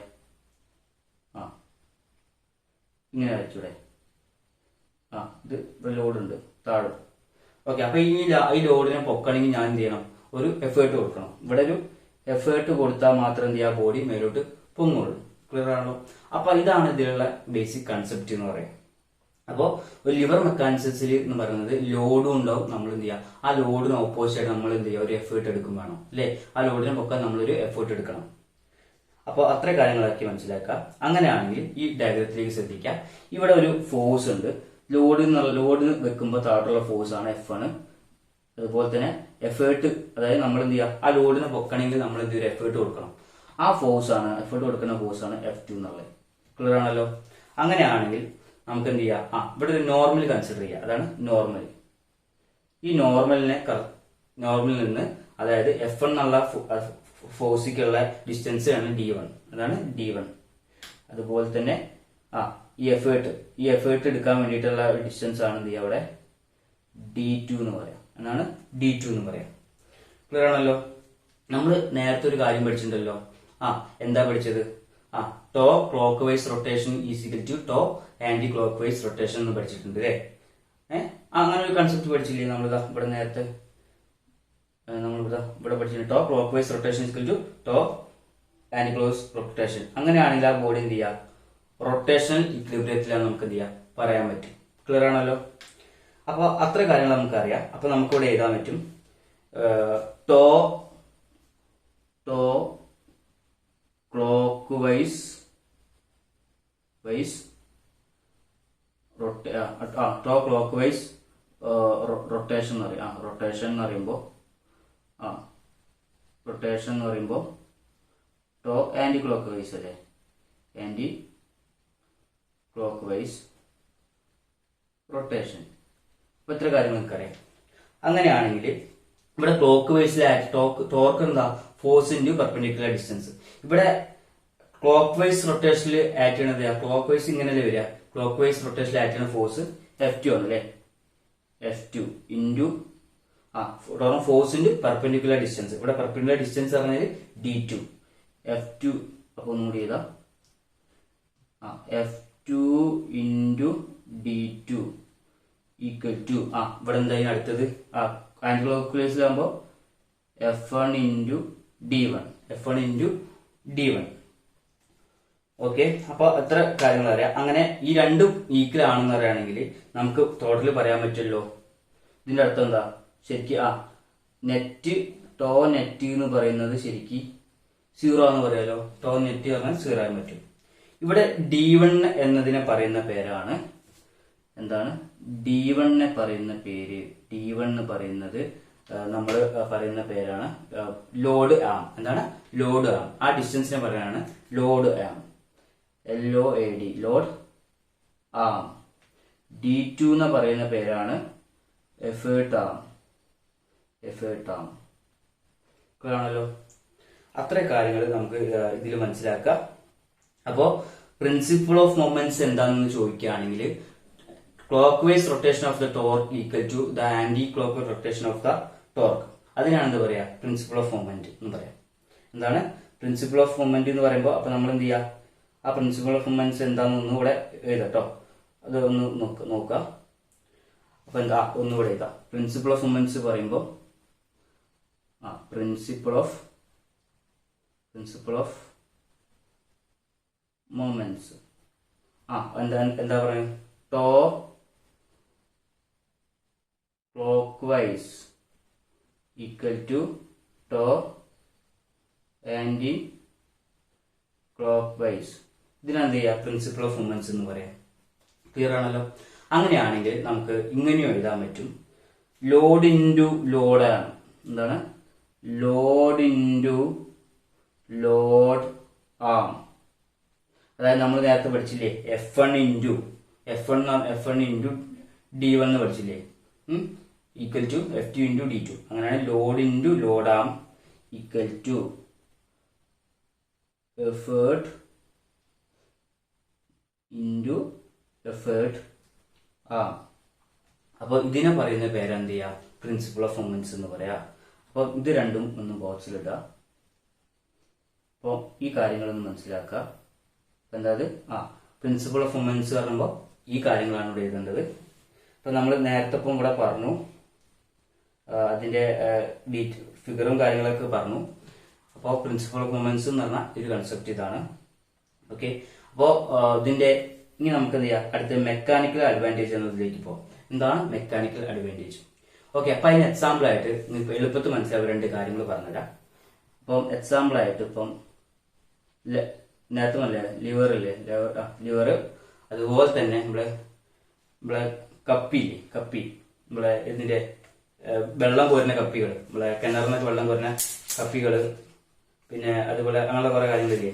ഇങ്ങനെ വരച്ചൂടെ. ഇത് ഇവിടെ ലോഡുണ്ട്, താഴും. ഓക്കെ, അപ്പൊ ഈ ലോഡിനെ പൊക്കണമെങ്കിൽ ഞാൻ എന്ത് ചെയ്യണം, ഒരു എഫേർട്ട് കൊടുക്കണം. ഇവിടെ ഒരു എഫേർട്ട് കൊടുത്താൽ മാത്രം എന്ത് ചെയ്യുക, ബോഡി മേലോട്ട് പൊങ്ങുള്ളൂ. ക്ലിയർ ആണല്ലോ. അപ്പൊ ഇതാണ് ഇതിലുള്ള ബേസിക് കൺസെപ്റ്റ് എന്ന് പറയാം. അപ്പോൾ ഒരു ലിവർ മെക്കാനിസത്തിൽ എന്ന് പറയുന്നത് ലോഡും ഉണ്ടാവും. നമ്മൾ എന്ത് ചെയ്യുക, ആ ലോഡിന് ഓപ്പോസിറ്റ് ആയിട്ട് നമ്മൾ എന്ത് ചെയ്യുക, ഒരു എഫേർട്ട് എടുക്കും വേണം അല്ലെ. ആ ലോഡിനെ പൊക്കാൻ നമ്മളൊരു എഫേർട്ട് എടുക്കണം. അപ്പോൾ അത്ര കാര്യങ്ങളാക്കി മനസ്സിലാക്കുക. അങ്ങനെയാണെങ്കിൽ ഈ ഡയഗ്രത്തിലേക്ക് ശ്രദ്ധിക്കുക. ഇവിടെ ഒരു ഫോഴ്സ് ഉണ്ട്. ലോഡ് വെക്കുമ്പോൾ താഴോട്ടുള്ള ഫോഴ്സ് ആണ് F1. അതുപോലെ തന്നെ എഫേർട്ട്, അതായത് നമ്മൾ എന്ത് ചെയ്യുക, ആ ലോഡിനെ പൊക്കണമെങ്കിൽ നമ്മൾ എന്ത് ഒരു എഫേർട്ട് കൊടുക്കണം. ആ ഫോഴ്സ് ആണ്, എഫേർട്ട് കൊടുക്കുന്ന ഫോഴ്സ് ആണ് F2 എന്നുള്ളത്. ക്ലിയർ ആണല്ലോ. അങ്ങനെയാണെങ്കിൽ നമുക്ക് എന്ത് ചെയ്യാം, ഇവിടെ ഒരു നോർമൽ കൺസിഡർ ചെയ്യുക. അതാണ് നോർമൽ. ഈ നോർമലിൽ നിന്ന് അതായത് F1 എന്നുള്ള ഫോഴ്സിക്കുള്ള ഡിസ്റ്റൻസ് ആണ് D1. അതാണ് D1. അതുപോലെ തന്നെ ഈ എഫേർട്ട് എടുക്കാൻ വേണ്ടിയിട്ടുള്ള ഡിസ്റ്റൻസ് ആണ് എന്ത് ചെയ്യുക, അവിടെ D2 എന്ന് പറയാം. എന്നാണ് D2 എന്ന് പറയാം. ക്ലിയർ ആണല്ലോ. നമ്മൾ നേരത്തെ ഒരു കാര്യം പഠിച്ചിട്ടുണ്ടല്ലോ. എന്താ പഠിച്ചത്? To clock vice rotation is equal to to anti clock vice rotation എന്ന് പഠിച്ചിട്ടുണ്ട് അല്ലേ. അങ്ങനെ ഒരു കൺസെപ്റ്റ് പഠിച്ചില്ലേ നമ്മളിതാ ഇവിടെ നേരത്തെ. ഇവിടെ പഠിച്ചിട്ടുണ്ട് to clock vice rotation equal to to anti clock rotation. അങ്ങനെയാണെങ്കിൽ ആ ബോഡി എന്ത് ചെയ്യുക, റൊട്ടേഷണൽ ഇക്വിലിബ്രിയത്തിലാണ് നമുക്ക് എന്ത് ചെയ്യുക, പറയാൻ പറ്റും. ക്ലിയർ ആണല്ലോ. അപ്പൊ അത്ര കാര്യങ്ങൾ നമുക്കറിയാം. അപ്പൊ നമുക്കിവിടെ എഴുതാൻ പറ്റും ടോ ക്ലോക്ക് വൈസ് റൊട്ടേഷൻ എന്ന് പറയും. റൊട്ടേഷൻ എന്ന് പറയുമ്പോൾ ടോ ആന്റി ക്ലോക്ക് വൈസ് അല്ലേ, ആന്റി ക്ലോക്ക് വൈസ് റൊട്ടേഷൻ. അപ്പൊ ഇത്ര കാര്യങ്ങൾ നമുക്കറിയാം. അങ്ങനെയാണെങ്കിൽ ഇവിടെ ക്ലോക്ക് വൈസിലെ ടോർക്ക് എന്താ, ഫോഴ്സ് ഇൻറ്റു പെർപെൻഡിക്കുലർ ഡിസ്റ്റൻസ്. ഇവിടെ ക്ലോക്ക് വൈസ് റൊട്ടേഷനിൽ ആക്ട് ചെയ്യണത്, ക്ലോക്ക് വൈസ് ഇങ്ങനെയല്ലേ വരിക, ക്ലോക്ക് വൈസ് റൊട്ടേഷനിൽ ആക്ട് ചെയ്യുന്ന ഫോഴ്സ് F2 ആണ് അല്ലേ. F2 into force into perpendicular distance. ഇവിടെ പെർപെൻഡിക്കുലർ ഡിസ്റ്റൻസ് പറഞ്ഞാൽ D2. F2 അപ്പൊ ഒന്നുകൂടി ചെയ്താ F2 into D2 equal to ഇവിടെ എന്തായാലും അടുത്തത് ആന്റി ക്ലോക്ക് വൈസിലാകുമ്പോൾ F1 ഇൻറ്റു D1. ഓക്കെ, അപ്പൊ എത്ര കാര്യങ്ങൾ അറിയാം. അങ്ങനെ ഈ രണ്ടും ഈക്വൽ ആണെന്ന് പറയുകയാണെങ്കിൽ നമുക്ക് ടോട്ടൽ പറയാൻ പറ്റുമല്ലോ. ഇതിന്റെ അർത്ഥം എന്താ, ശരിക്കും ടോ നെറ്റ് എന്ന് പറയുന്നത് ശരിക്കും 0 എന്ന് പറയാലോ. ടോ നെറ്റ് പറഞ്ഞാൽ 0 ആകാൻ പറ്റും. ഇവിടെ D1 എന്നതിനെ പറയുന്ന പേരാണ് എന്താണ്, D1 പറയുന്നത് നമ്മൾ പറയുന്ന പേരാണ് ലോഡ് ആം. എന്താണ് ലോഡ് ആം? ആ ഡിസ്റ്റൻസിനെ പറയുകയാണ് ലോഡ് ആം, LOAD, ലോഡ് ആം. D2 എന്ന് പറയുന്ന പേരാണ് എഫേർട്ട് ആം. ആണല്ലോ. അത്ര കാര്യങ്ങൾ നമുക്ക് ഇതിൽ മനസ്സിലാക്കാം. അപ്പോ പ്രിൻസിപ്പിൾ ഓഫ് മൊമെന്റ്സ് എന്താണെന്ന് ചോദിക്കുകയാണെങ്കിൽ clock vice rotation of the torque equal to the anti clock vice rotation of the torque. അതിനാണ് എന്താ പറയാ പ്രിൻസിപ്പിൾ ഓഫ് മൊമെന്റ് എന്ന് പറയാം. എന്താണ് പ്രിൻസിപ്പിൾ ഓഫ് മൊമെന്റ് എന്ന് പറയുമ്പോൾ അപ്പൊ നമ്മൾ എന്ത് ചെയ്യുക, ആ പ്രിൻസിപ്പിൾ ഓഫ് മൊമെന്റ്സ് എന്താണെന്ന് ഒന്നുകൂടെ എഴുതട്ടോ. അത് ഒന്ന് നോക്കുക. അപ്പൊ എന്താ ഒന്നുകൂടെ എഴുതാം. പ്രിൻസിപ്പിൾ ഓഫ് മൊമെന്റ്സ് പറയുമ്പോൾ പ്രിൻസിപ്പിൾ ഓഫ് മൊമെന്റ്സ് എന്താ പറയുക, torque clockwise equal to torque anticlockwise. ഇതിനെന്ത് ചെയ്യുക, പ്രിൻസിപ്പിൾ ഓഫ് മൊമെന്റ്സ് എന്ന് പറയാം. ക്ലിയർ ആണല്ലോ. അങ്ങനെയാണെങ്കിൽ നമുക്ക് ഇങ്ങനെയും എഴുതാൻ പറ്റും. ലോഡ് ഇൻറ്റു ലോഡാണ്. എന്താണ് ലോഡ് ഇൻറ്റു ലോഡ് ആം. അതായത് നമ്മൾ നേരത്തെ പഠിച്ചില്ലേ F1 ഇൻറ്റു D1 എന്ന് പഠിച്ചില്ലേ, equal to F2 into D2. അങ്ങനെയാണ് load into load arm equal to effort into effort arm. അപ്പോൾ ഇതിനെ പറയുന്ന പേരെന്ത് ചെയ്യുക, പ്രിൻസിപ്പിൾ ഓഫ് മൊമെന്റ്സ് എന്ന് പറയാം. അപ്പോൾ ഇത് രണ്ടും ഒന്ന് ബോക്സിലിടുക. അപ്പോൾ ഈ കാര്യങ്ങളൊന്ന് മനസ്സിലാക്കുക. എന്തായത് പ്രിൻസിപ്പിൾ ഓഫ് മൊമെന്റ്സ് പറയുമ്പോൾ ഈ കാര്യങ്ങളാണ് ഇവിടെ എഴുതേണ്ടത്. അപ്പൊ നമ്മൾ നേരത്തെ ഇപ്പം ഇവിടെ പറഞ്ഞു, അതിന്റെ ഫിഗറും കാര്യങ്ങളൊക്കെ പറഞ്ഞു. അപ്പോൾ പ്രിൻസിപ്പിൾ ഓഫ് മൊമെന്റ്സ് എന്ന് പറഞ്ഞാൽ ഒരു കൺസെപ്റ്റ് ഇതാണ്. ഓക്കെ, അപ്പോൾ ഇതിന്റെ ഇനി നമുക്ക് എന്ത് ചെയ്യാം, അടുത്ത മെക്കാനിക്കൽ അഡ്വാൻറ്റേജ് എന്നതിലേക്ക് പോകാം. എന്താണ് മെക്കാനിക്കൽ അഡ്വാൻറ്റേജ്? ഓക്കെ, അപ്പൊ അതിന് എക്സാമ്പിൾ ആയിട്ട് എളുപ്പത്തിൽ മനസ്സിലാവുക രണ്ട് കാര്യങ്ങൾ പറഞ്ഞുതരാം. അപ്പം എക്സാമ്പിൾ ആയിട്ട് ഇപ്പം നേരത്തെ അല്ലേ ലിവർ ഇല്ലേ, ലിവർ, അതുപോലെ തന്നെ നമ്മളെ കപ്പി നമ്മളെ ഇതിന്റെ വെള്ളം കോരുന്ന കപ്പികൾ, നമ്മളെ കിണറിനൊക്കെ വെള്ളം കോരുന്ന കപ്പികൾ, പിന്നെ അതുപോലെ അങ്ങനെയുള്ള കുറെ കാര്യങ്ങളില്ലേ,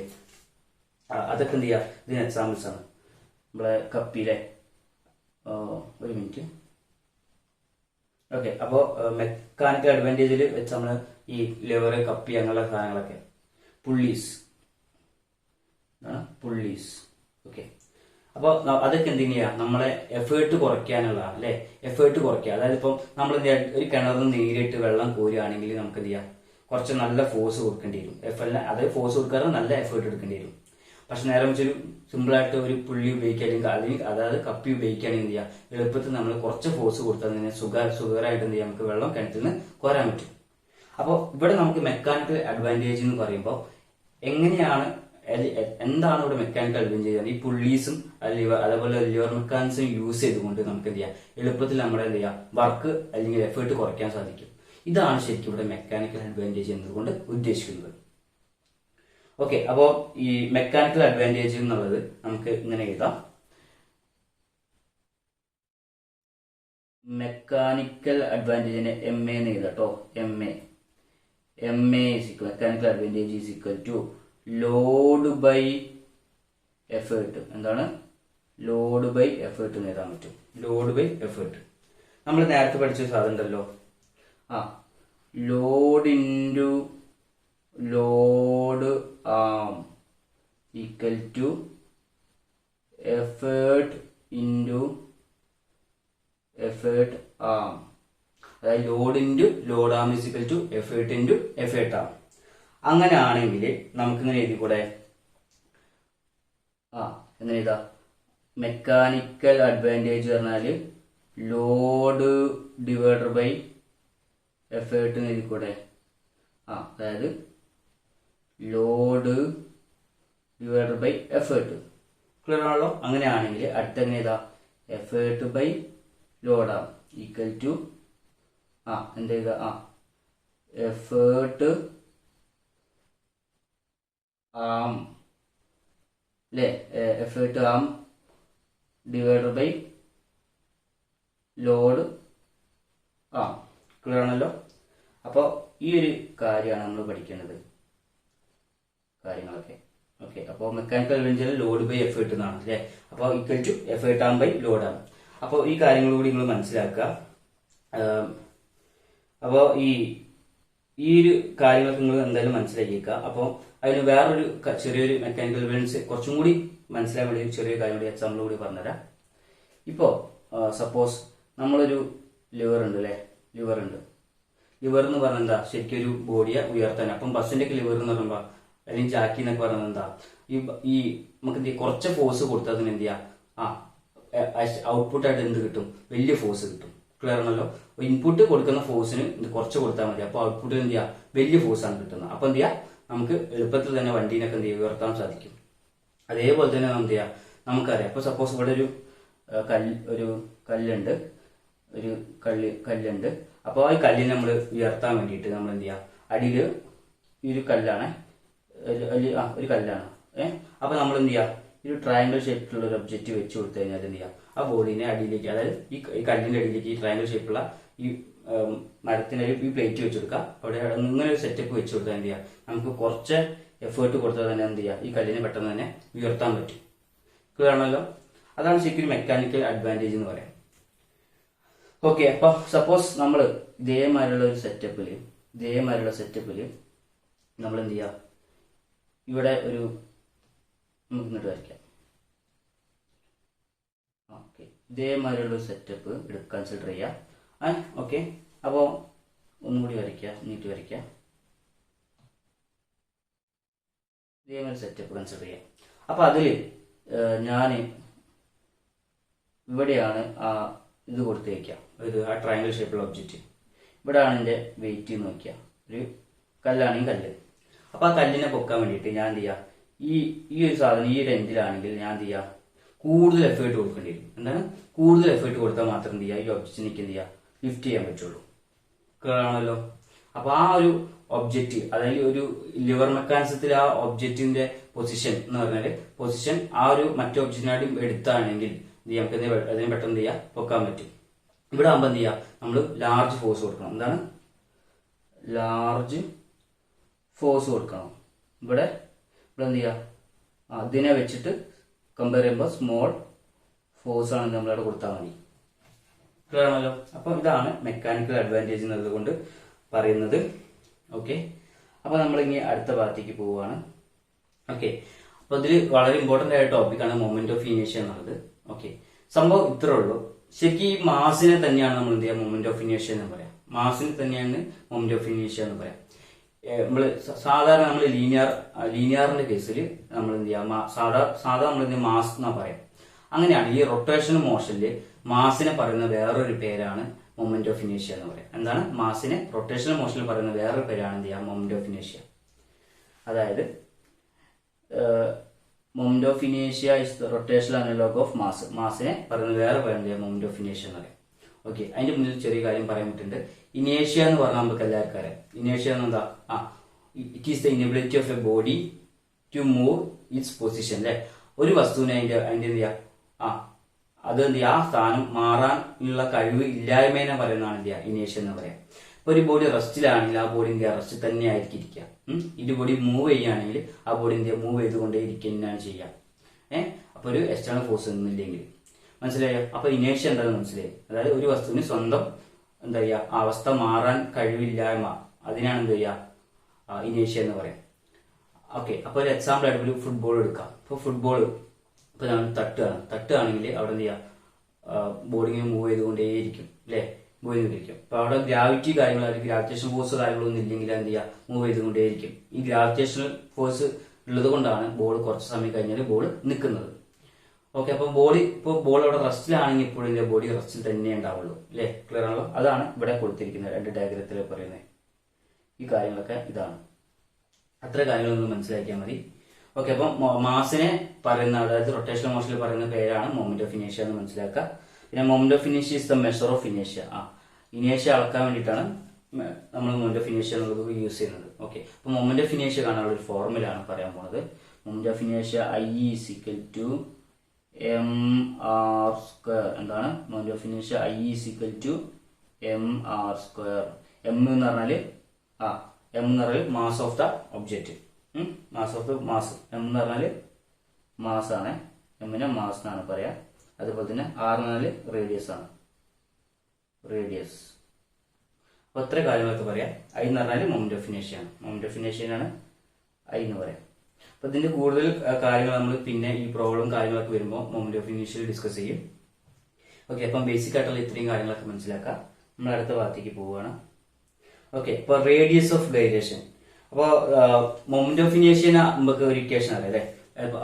അതൊക്കെ എന്ത് ചെയ്യാം, ഇതിന് എക്സാമ്പിൾസ് ആണ്. നമ്മളെ കപ്പിയിലെ ഒരു മിനിറ്റ്. ഓക്കെ, അപ്പോൾ മെക്കാനിക്കൽ അഡ്വാൻറ്റേജിൽ വെച്ച് നമ്മൾ ഈ ലിവർ, കപ്പി അങ്ങനെയുള്ള സാധനങ്ങളൊക്കെ, പുള്ളീസ്. ഓക്കെ, അപ്പോൾ അതൊക്കെ എന്ത് ചെയ്യുക, നമ്മളെ എഫേർട്ട് കുറയ്ക്കാനുള്ളതാണ് അല്ലെ. എഫേർട്ട് കുറയ്ക്കുക, അതായത് ഇപ്പം നമ്മൾ ഒരു കിണറിൽ നിന്ന് നേരിട്ട് വെള്ളം കോരുകയാണെങ്കിൽ നമുക്ക് എന്ത് ചെയ്യാം, കുറച്ച് നല്ല ഫോഴ്സ് കൊടുക്കേണ്ടി വരും. അതായത് ഫോഴ്സ് കൊടുക്കാതെ നല്ല എഫേർട്ട് എടുക്കേണ്ടി വരും. പക്ഷെ നേരെ വെച്ചൊരു സിമ്പിളായിട്ട് ഒരു പുള്ളി ഉപയോഗിക്കുകയാണെങ്കിൽ അതായത് കപ്പി ഉപയോഗിക്കുകയാണെങ്കിൽ എന്ത് ചെയ്യുക, എളുപ്പത്തിൽ നമ്മൾ കുറച്ച് ഫോഴ്സ് കൊടുത്താൽ തന്നെ സുഖകരമായിട്ട് എന്ത് ചെയ്യാം, നമുക്ക് വെള്ളം കിണറ്റിൽ നിന്ന് കോരാൻ പറ്റും. അപ്പോൾ ഇവിടെ നമുക്ക് മെക്കാനിക്കൽ അഡ്വാൻറ്റേജ് എന്ന് പറയുമ്പോൾ എന്താണ് ഇവിടെ മെക്കാനിക്കൽ അഡ്വാൻറ്റേജ്? ഈ പുള്ളീസും അതേപോലെ ലിവർ മെക്കാനിസം യൂസ് ചെയ്തുകൊണ്ട് നമുക്ക് എന്ത് ചെയ്യാം, എളുപ്പത്തിൽ നമ്മുടെ എന്ത് ചെയ്യാം, വർക്ക് അല്ലെങ്കിൽ എഫേർട്ട് കുറയ്ക്കാൻ സാധിക്കും. ഇതാണ് ശരിക്കും ഇവിടെ മെക്കാനിക്കൽ അഡ്വാൻറ്റേജ് എന്നതുകൊണ്ട് ഉദ്ദേശിക്കുന്നത്. ഓക്കെ, അപ്പോ ഈ മെക്കാനിക്കൽ അഡ്വാൻറ്റേജ് എന്നുള്ളത് നമുക്ക് ഇങ്ങനെ എഴുതാം. മെക്കാനിക്കൽ അഡ്വാൻറ്റേജിനെ MA എന്ന് എഴുതാം കേട്ടോ. MA mechanical advantage is equal to load by effort. എന്താണ് ലോഡ് ബൈ എഫേർട്ട് എന്ന് എഴുതാൻ പറ്റും. ലോഡ് ബൈ എഫേർട്ട് നമ്മൾ നേരത്തെ പഠിച്ച സാധനം ഉണ്ടല്ലോ, load into load arm equal to effort into effort arm. അതായത് load into load arm is equal to effort into effort arm. അങ്ങനെയാണെങ്കിൽ നമുക്കിങ്ങനെ എഴുതിക്കൂടെ, എങ്ങനെ എഴുതാ, മെക്കാനിക്കൽ അഡ്വാൻറ്റേജ് പറഞ്ഞാല് ലോഡ് ഡിവൈഡർ ബൈ എഫേർട്ട് എന്ന് എഴുതിക്കൂടെ. അതായത് load divided by effort. Clear ആണല്ലോ. അങ്ങനെയാണെങ്കിൽ അടുത്ത എങ്ങനെ എഴുതാ, effort by load arm equal to എന്താ എഴുതാ, എഫേർട്ട് ആം അല്ലേ, effort arm divided by load arm. Clear ആണല്ലോ. അപ്പോൾ ഈ ഒരു കാര്യമാണ് നമ്മൾ പഠിക്കേണ്ടത് കാര്യങ്ങളൊക്കെ. ഓക്കെ, അപ്പോൾ mechanical advantage load by effort എന്നാണ് അല്ലേ. അപ്പോൾ equal to effort arm by load arm. അപ്പോൾ ഈ കാര്യങ്ങൾ കൂടി നിങ്ങൾ മനസ്സിലാക്കുക. അപ്പോൾ ഈ ഒരു കാര്യങ്ങളൊക്കെ നിങ്ങൾ എന്തായാലും മനസ്സിലാക്കിയേക്കുക. അപ്പോൾ അതിന് വേറൊരു ചെറിയൊരു മെക്കാനിക്കൽ ബാലൻസ് കുറച്ചും കൂടി മനസ്സിലാൻ വേണ്ടി ഒരു ചെറിയ കാര്യം കൂടി എക്സാമ്പിൾ കൂടി പറഞ്ഞുതരാം. ഇപ്പോ സപ്പോസ് നമ്മളൊരു ലിവർ ഉണ്ട് അല്ലെ, ലിവർ എന്ന് പറഞ്ഞാൽ എന്താ, ശരിക്കും ഒരു ബോഡിയെ ഉയർത്താൻ. അപ്പം ബസ്സിന്റെ ഒക്കെ ലിവർ എന്ന് പറയുമ്പോ അല്ലെങ്കിൽ ജാക്കി എന്നൊക്കെ പറയുന്നത് എന്താ, ഈ നമുക്ക് എന്ത് കുറച്ച് ഫോഴ്സ് കൊടുത്താൽ അതിന് എന്ത് ചെയ്യാം, ഔട്ട്പുട്ട് ആയിട്ട് എന്ത് കിട്ടും, വലിയ ഫോഴ്സ് കിട്ടും. ക്ലിയർ ആണല്ലോ. ഇൻപുട്ട് കൊടുക്കുന്ന ഫോഴ്സിന് കുറച്ച് കൊടുത്താൽ മതി, അപ്പൊ ഔട്ട്പുട്ട് എന്ത് ചെയ്യാം, വലിയ ഫോഴ്സ് ആണ് കിട്ടുന്നത്. അപ്പൊ എന്ത് ചെയ്യാം, നമുക്ക് എളുപ്പത്തിൽ തന്നെ വണ്ടീനൊക്കെ എന്ത് ചെയ്യാം, ഉയർത്താൻ സാധിക്കും. അതേപോലെ തന്നെ എന്ത് ചെയ്യാം, നമുക്കറിയാം. ഇപ്പൊ സപ്പോസ് ഇവിടെ ഒരു കല്ലുണ്ട്, കല്ലുണ്ട്. അപ്പോൾ ആ കല്ലിനെ നമ്മൾ ഉയർത്താൻ വേണ്ടിയിട്ട് നമ്മൾ എന്ത് ചെയ്യാം, അടിയിൽ ഈ ഒരു കല്ലാണ്, ഒരു കല്ലാണ്. അപ്പൊ നമ്മൾ എന്ത് ചെയ്യാം, ഒരു ട്രയാങ്കിൾ ഷേപ്പിലുള്ള ഒരു ഒബ്ജക്റ്റ് വെച്ച് കൊടുത്തു കഴിഞ്ഞാൽ എന്ത് ചെയ്യാം, ആ ബോഡീനെ അടിയിലേക്ക്, അതായത് ഈ കല്ലിന്റെ അടിയിലേക്ക് ഈ ട്രയാങ്കിൾ ഷേപ്പുള്ള ഈ മരത്തിന് ഈ പ്ലേറ്റ് വെച്ച് കൊടുക്കുക. അവിടെ ഇങ്ങനെ ഒരു സെറ്റപ്പ് വെച്ച് കൊടുത്താൽ എന്ത് ചെയ്യാം, നമുക്ക് കുറച്ച് എഫേർട്ട് കൊടുത്താൽ തന്നെ എന്ത് ചെയ്യാം, ഈ കല്ലിനെ പെട്ടെന്ന് തന്നെ ഉയർത്താൻ പറ്റും. ക്ലിയർ ആണല്ലോ. അതാണ് ശരിക്കും ഒരു മെക്കാനിക്കൽ അഡ്വാൻറ്റേജ് എന്ന് പറയാം. ഓക്കെ, അപ്പൊ സപ്പോസ് നമ്മൾ ഇതേമാതിരിയുള്ള സെറ്റപ്പില് നമ്മൾ എന്ത് ചെയ്യാം, ഇവിടെ ഒരു നമുക്ക് ഇങ്ങോട്ട് വരയ്ക്കാം. ഓക്കെ, ഇതേമാതിരിയുള്ള ഒരു സെറ്റപ്പ് കൺസിഡർ ചെയ്യാം. ഓക്കെ, അപ്പോൾ ഒന്നുകൂടി വരയ്ക്കുക, നീട്ടി വരയ്ക്കുക. ഇതേമാതിരി സെറ്റപ്പ് കൺസിഡർ ചെയ്യാം. അപ്പൊ അതില് ഞാൻ ഇവിടെയാണ് ഇത് കൊടുത്ത് വയ്ക്കുക, ആ ട്രയാങ്കിൾ ഷേപ്പുള്ള ഒബ്ജക്റ്റ്. ഇവിടെയാണ് എൻ്റെ വെയിറ്റ് എന്ന് വയ്ക്കുക. ഒരു കല്ലാണെങ്കിൽ കല്ല്. അപ്പൊ ആ കല്ലിനെ പൊക്കാൻ വേണ്ടിയിട്ട് ഞാൻ എന്ത് ചെയ്യുക, ഈ ഒരു സാധനം ഈ ഒരു എൻഡിലാണെങ്കിൽ ഞാൻ എന്ത് ചെയ്യുക, കൂടുതൽ എഫേർട്ട് കൊടുക്കേണ്ടി വരും. എന്താണ്, കൂടുതൽ എഫേർട്ട് കൊടുത്താൽ മാത്രം എന്ത് ചെയ്യുക, ഈ ഒബ്ജക്റ്റിനേക്ക് എന്ത് ചെയ്യുക, ലിഫ്റ്റ് ചെയ്യാൻ പറ്റുള്ളൂ. ആണല്ലോ. അപ്പൊ ആ ഒരു ഒബ്ജക്റ്റ്, അതായത് ഒരു ലിവർ മെക്കാനിസത്തിൽ ആ ഒബ്ജക്റ്റിന്റെ പൊസിഷൻ എന്ന് പറഞ്ഞാല് പൊസിഷൻ ആ ഒരു മറ്റു ഒബ്ജക്റ്റിനായിട്ടും എടുത്താണെങ്കിൽ നമുക്ക് അതിനെ പെട്ടെന്ന് എന്ത് ചെയ്യാം, പൊക്കാൻ പറ്റും. ഇവിടെ ആകുമ്പോൾ എന്ത് ചെയ്യാം, നമ്മൾ ലാർജ് ഫോഴ്സ് കൊടുക്കണം. എന്താണ്, ലാർജ് ഫോഴ്സ് കൊടുക്കണം. ഇവിടെ എന്ത് ചെയ്യാം, അതിനെ വെച്ചിട്ട് കമ്പയർ ചെയ്യുമ്പോൾ സ്മോൾ ഫോഴ്സ് ആണ് നമ്മളവിടെ കൊടുത്താൽ മതി. ക്ലിയർ ആണല്ലോ. അപ്പൊ ഇതാണ് മെക്കാനിക്കൽ അഡ്വാൻറ്റേജ് എന്നത് കൊണ്ട് പറയുന്നത്. ഓക്കെ, അപ്പൊ നമ്മളിനി അടുത്ത ഭാഗത്തേക്ക് പോവുകയാണ്. ഓക്കെ, അപ്പൊ ഇതിൽ വളരെ ഇമ്പോർട്ടന്റ് ആയ ടോപ്പിക്കാണ് മൊമെന്റ് ഓഫ് ഇനേഷ്യ എന്നുള്ളത്. ഓക്കെ, സംഭവം ഇത്രേ ഉള്ളൂ. ശരിക്കും ഈ മാസിനെ തന്നെയാണ് നമ്മൾ എന്ത് ചെയ്യുക, മൊമെന്റ് ഓഫ് ഇനേഷ്യ എന്ന് പറയാം. മാസിനെ തന്നെയാണ് മൊമെന്റ് ഓഫ് ഇനേഷ്യ എന്ന് പറയാം. നമ്മള് സാധാരണ നമ്മൾ ലീനിയറിന്റെ കേസിൽ നമ്മൾ എന്ത് ചെയ്യാം, സാധാരണ നമ്മൾ എന്ത് മാസ് എന്നാ പറയാം. അങ്ങനെയാണ് ഈ റൊട്ടേഷൻ മോഷനില് മാസിനെ പറയുന്ന വേറൊരു പേരാണ് മൊമെന്റ് ഓഫ് ഇനേഷ്യ എന്ന് പറയാം. എന്താണ്, മാസിനെ റൊട്ടേഷണൽ മോഷനിൽ പറയുന്ന വേറൊരു പേരാണ് എന്ത് ചെയ്യാം, മൊമെന്റ് ഓഫ് ഇനേഷ്യ. അതായത് മൊമെന്റ് ഓഫ് ഇനേഷ്യ is the rotational analog of mass. മാസിനെ പറയുന്ന വേറെ പേര് മൊമെന്റ് ഓഫ് ഇനേഷ്യ എന്ന് പറയാം. ഓക്കെ, അതിന്റെ മുന്നിൽ ചെറിയ കാര്യം പറയാൻ പറ്റുന്നുണ്ട്. ഇനേഷ്യ എന്ന് പറഞ്ഞാൽ നമുക്ക് എല്ലാവർക്കും അറിയാം. ഇനേഷ്യ എന്താ, it is the inability of a body to move its position. അല്ലെ, ഒരു വസ്തുവിനെ അതിന്റെ എന്ത് ചെയ്യാ, അത് എന്ത് ചെയ്യാ, ആ സ്ഥാനം മാറാനുള്ള കഴിവ് ഇല്ലായ്മേനെ പറയുന്നതാണ് എന്ത് ചെയ്യാ, ഇനേഷ്യ എന്ന് പറയാം. ഇപ്പൊ ഒരു ബോഡി റെസ്റ്റിലാണെങ്കിൽ ആ ബോഡി എന്ത് റെസ്റ്റ് തന്നെ ആയിരിക്കും ഇരിക്കുക. ഇത് ബോഡി മൂവ് ചെയ്യുകയാണെങ്കിൽ ആ ബോഡി എന്ത് മൂവ് ചെയ്തുകൊണ്ടേ ഇരിക്കുക തന്നെയാണ് ചെയ്യുക. അപ്പൊ ഒരു എക്സ്റ്റേണൽ ഫോഴ്സ് ഒന്നുമില്ലെങ്കിൽ മനസ്സിലായോ. അപ്പൊ ഇനേഷ്യ എന്താണെന്ന് മനസ്സിലായി. അതായത് ഒരു വസ്തുവിന് സ്വന്തം എന്താ ചെയ്യുക, അവസ്ഥ മാറാൻ കഴിവില്ലായ്മ, അതിനാണ് എന്ത് ചെയ്യുക, ഇനേഷ്യ എന്ന് പറയാം. ഓക്കെ, അപ്പൊ ഒരു എക്സാമ്പിൾ ആയിട്ട് ഒരു ഫുട്ബോൾ എടുക്കാം. ഇപ്പൊ ഫുട്ബോൾ ഇപ്പൊ ഞാൻ തട്ടുകയാണെങ്കിൽ അവിടെ എന്ത് ചെയ്യാം, ബോഡി മൂവ് ചെയ്തുകൊണ്ടേയിരിക്കും അല്ലെ, മൂവ് ചെയ്തുകൊണ്ടിരിക്കും. അപ്പൊ അവിടെ ഗ്രാവിറ്റി കാര്യങ്ങൾ, ഗ്രാവിറ്റേഷൻ ഫോഴ്സ് കാര്യങ്ങളൊന്നും ഇല്ലെങ്കിൽ എന്ത് ചെയ്യുക, മൂവ് ചെയ്തുകൊണ്ടേയിരിക്കും. ഈ ഗ്രാവിറ്റേഷണൽ ഫോഴ്സ് ഉള്ളത് കൊണ്ടാണ് ബോൾ കുറച്ച് സമയം കഴിഞ്ഞാൽ ബോൾ നിൽക്കുന്നത്. ഓക്കെ, അപ്പൊ ബോൾ അവിടെ റെസ്റ്റിലാണെങ്കിൽ ഇപ്പോഴും ഇതിന്റെ ബോഡി റെസ്റ്റിൽ തന്നെ ഉണ്ടാവുള്ളൂ അല്ലെ. ക്ലിയർ ആണല്ലോ. അതാണ് ഇവിടെ കൊടുത്തിരിക്കുന്നത് രണ്ട് ഡയഗ്രത്തിൽ പറയുന്നത്. ഈ കാര്യങ്ങളൊക്കെ ഇതാണ്. അത്ര കാര്യങ്ങളൊന്നും മനസ്സിലാക്കിയാൽ മതി. ഓക്കെ, അപ്പൊ മാസിനെ പറയുന്ന, അതായത് റൊട്ടേഷണൽ മോഷനിൽ പറയുന്ന പേരാണ് മൊമെന്റ് ഓഫ് ഇനേഷ്യ എന്ന് മനസ്സിലാക്കുക. പിന്നെ മൊമെന്റ് ഓഫ് ഇനേഷ്യ ഇസ് ദ മെഷർ ഓഫ് ഇനേഷ്യ. ഇനേഷ്യ അളക്കാൻ വേണ്ടിയിട്ടാണ് നമ്മൾ മൊമെന്റ് ഓഫ് ഇനേഷ്യ എന്നുള്ളത് യൂസ് ചെയ്യുന്നത്. ഓക്കെ, അപ്പൊ മൊമെന്റ് ഓഫ് ഇനേഷ്യ കാണാനുള്ള ഒരു ഫോർമുലയാണ് പറയാൻ പോകുന്നത്. മൊമെന്റ് ഓഫ് ഇനേഷ്യ I = mr². എന്താണ് മൊമെന്റ് ഓഫ് ഇനേഷ്യ? I = mr². m എന്ന് പറഞ്ഞാല് mass of the object. Mass of the mass. m എന്ന് പറഞ്ഞാല് മാസ് ആണ്. എമ്മിനെ മാസ് എന്നാണ് പറയാ. അതുപോലെ തന്നെ r എന്ന് പറഞ്ഞാല് റേഡിയസ് ആണ്. റേഡിയസ്. അപ്പൊ ഇത്ര കാര്യങ്ങളൊക്കെ പറയാം. I എന്ന് പറഞ്ഞാല് മൊമെന്റ് ഓഫ് ഇനേഷ്യ ആണ്. മൊമെന്റ് ഓഫ് ഇനേഷ്യ ആണ് ഐ എന്ന് പറയാം. അപ്പൊ ഇതിന്റെ കൂടുതൽ കാര്യങ്ങൾ നമ്മൾ പിന്നെ ഈ പ്രോബ്ലം കാര്യങ്ങളൊക്കെ വരുമ്പോൾ മൊമെന്റ് ഓഫ് ഇനീഷ്യൽ ഡിസ്കസ് ചെയ്യും. ഓക്കെ, അപ്പം ബേസിക് ആയിട്ടുള്ള ഇത്രയും കാര്യങ്ങളൊക്കെ മനസ്സിലാക്കാം. നമ്മൾ അടുത്ത ഭാഗത്തേക്ക് പോവുകയാണ്. ഓക്കെ, ഇപ്പൊ റേഡിയസ് ഓഫ് ഗൈറേഷൻ. അപ്പോൾ മൊമെന്റ് ഓഫ് ഇനേഷ്യ നമുക്ക് ഒരു ഇക്വേഷൻ അറിയാം അല്ലെ.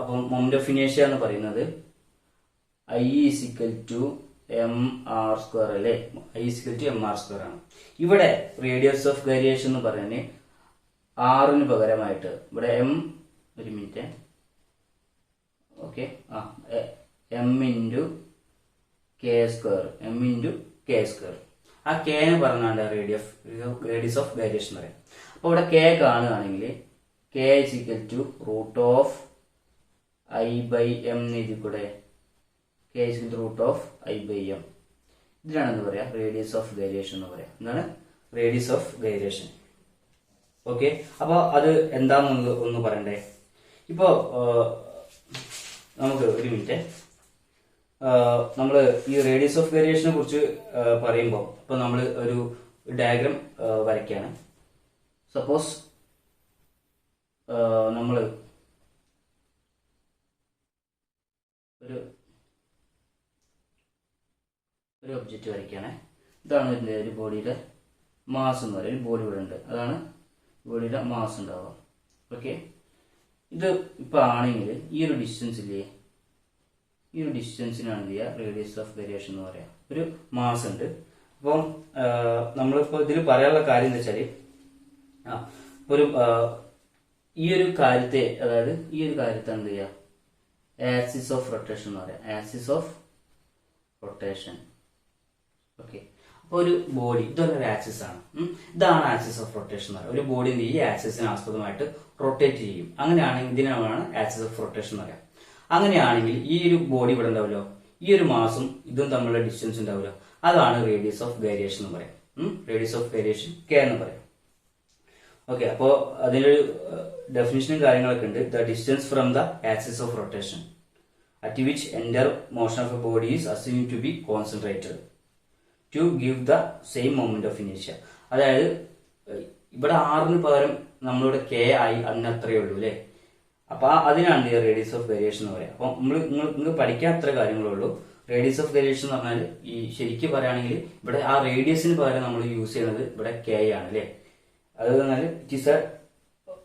അപ്പൊ മൊമെന്റ് ഓഫ് ഇനേഷ്യ എന്ന് പറയുന്നത് I equal to M R square അല്ലെ. I equal to M R square ആണ്. ഇവിടെ റേഡിയസ് ഓഫ് ഗൈറേഷൻ എന്ന് പറയുന്നത് ആറിന് പകരമായിട്ട് ഇവിടെ എം, ഒരു minute, okay, M into K square, M into K square. ആ കെ എന്ന് പറഞ്ഞാണ്ട് റേഡിയസ് ഓഫ് ഗൈറേഷൻ എന്ന് പറയും. അപ്പൊ ഇവിടെ കെ കാണുകയാണെങ്കിൽ K is equal to root of I by M എഴുതി കൂടെ. K is equal to root of I by M. ഇതിനാണ് എന്ന് പറയാം റേഡിയസ് ഓഫ് ഗൈറേഷൻ എന്ന് പറയാം. എന്താണ് റേഡിയസ് ഓഫ് ഗൈറേഷൻ? ഓക്കെ, അപ്പൊ അത് എന്താന്ന് ഒന്ന് പറയണ്ടേ. ഇപ്പോ നമുക്ക് ഒരു മിനിറ്റ്, നമ്മൾ ഈ റേഡിയസ് ഓഫ് ഗൈറേഷനെ കുറിച്ച് പറയുമ്പോൾ ഇപ്പൊ നമ്മൾ ഒരു ഡയഗ്രാം വരയ്ക്കുകയാണ്. സപ്പോസ് നമ്മൾ ഒരു ഒബ്ജക്റ്റ് വരയ്ക്കുകയാണ്. ഇതാണ് ഇതിന്റെ ഒരു ബോഡിയുടെ മാസ് എന്ന് പറയുന്നത്. ഒരു ബോഡി ഇവിടെ ഉണ്ട്, അതാണ് ബോഡിയുടെ മാസ് ഉണ്ടാവുക. ഓക്കെ, ഇത് ഇപ്പൊ ആണെങ്കിൽ ഈ ഒരു ഡിസ്റ്റൻസ് ഇല്ലേ, ഈ ഒരു ഡിസ്റ്റൻസിനാണ് എന്ത് ചെയ്യുക റേഡിയസ് ഓഫ് ഗൈറേഷൻ എന്ന് പറയാം. ഒരു മാസ് ഉണ്ട്. അപ്പം നമ്മളിപ്പോ ഇതിൽ പറയാനുള്ള കാര്യം എന്താ വെച്ചാല് ഈ ഒരു കാര്യത്തെ, അതായത് ഈ ഒരു കാര്യത്തെ എന്ത് ചെയ്യുക ആക്സിസ് ഓഫ് റൊട്ടേഷൻ എന്ന് പറയാം. Axis of rotation. ഓക്കെ, അപ്പൊ ഒരു ബോഡി ഇതൊരു ആക്സിസ് ആണ്. ഇതാണ് ആക്സിസ് ഓഫ് റൊട്ടേഷൻ എന്ന് പറയുന്നത്. ഒരു ബോഡി ഈ ആക്സിസിന് ആസ്പദമായിട്ട് റൊട്ടേറ്റ് ചെയ്യും. അങ്ങനെയാണെങ്കിൽ ഇതിനാണ് ആക്സിസ് ഓഫ് റൊട്ടേഷൻ എന്ന് പറയാം. അങ്ങനെയാണെങ്കിൽ ഈ ഒരു ബോഡി ഇവിടെ ഉണ്ടാവല്ലോ, ഈ ഒരു മാസും ഇതും തമ്മിലുള്ള ഡിസ്റ്റൻസ് ഉണ്ടാവല്ലോ, അതാണ് റേഡിയസ് ഓഫ് ഗൈറേഷൻ എന്ന് പറയാം. റേഡിയസ് ഓഫ് ഗൈറേഷൻ കെ എന്ന് പറയാം. ഓക്കെ, അപ്പോ അതിലൊരു ഡെഫിനിഷനും കാര്യങ്ങളൊക്കെ ഉണ്ട്. The distance from the axis of rotation at which entire motion of a body is assumed to be concentrated to give the same moment of ഇനേഷ്യ. അതായത് ഇവിടെ ആറിന് പകരം നമ്മളിവിടെ കെ ആയി, അതിന് അത്രയേ ഉള്ളൂ അല്ലെ. അപ്പൊ അതിനാണ് റേഡിയസ് ഓഫ് ഗൈറേഷൻ എന്ന് പറയാം. അപ്പൊ നിങ്ങൾക്ക് പഠിക്കാൻ അത്ര കാര്യങ്ങളേ ഉള്ളൂ. റേഡിയസ് ഓഫ് ഗൈറേഷൻ എന്ന് പറഞ്ഞാൽ ഈ ശരിക്കും പറയുകയാണെങ്കിൽ ഇവിടെ ആ റേഡിയസിന് പകരം നമ്മൾ യൂസ് ചെയ്യുന്നത് ഇവിടെ കെ ആണ് അല്ലെ. അത് പറഞ്ഞാൽ ഇറ്റ് ഈസ്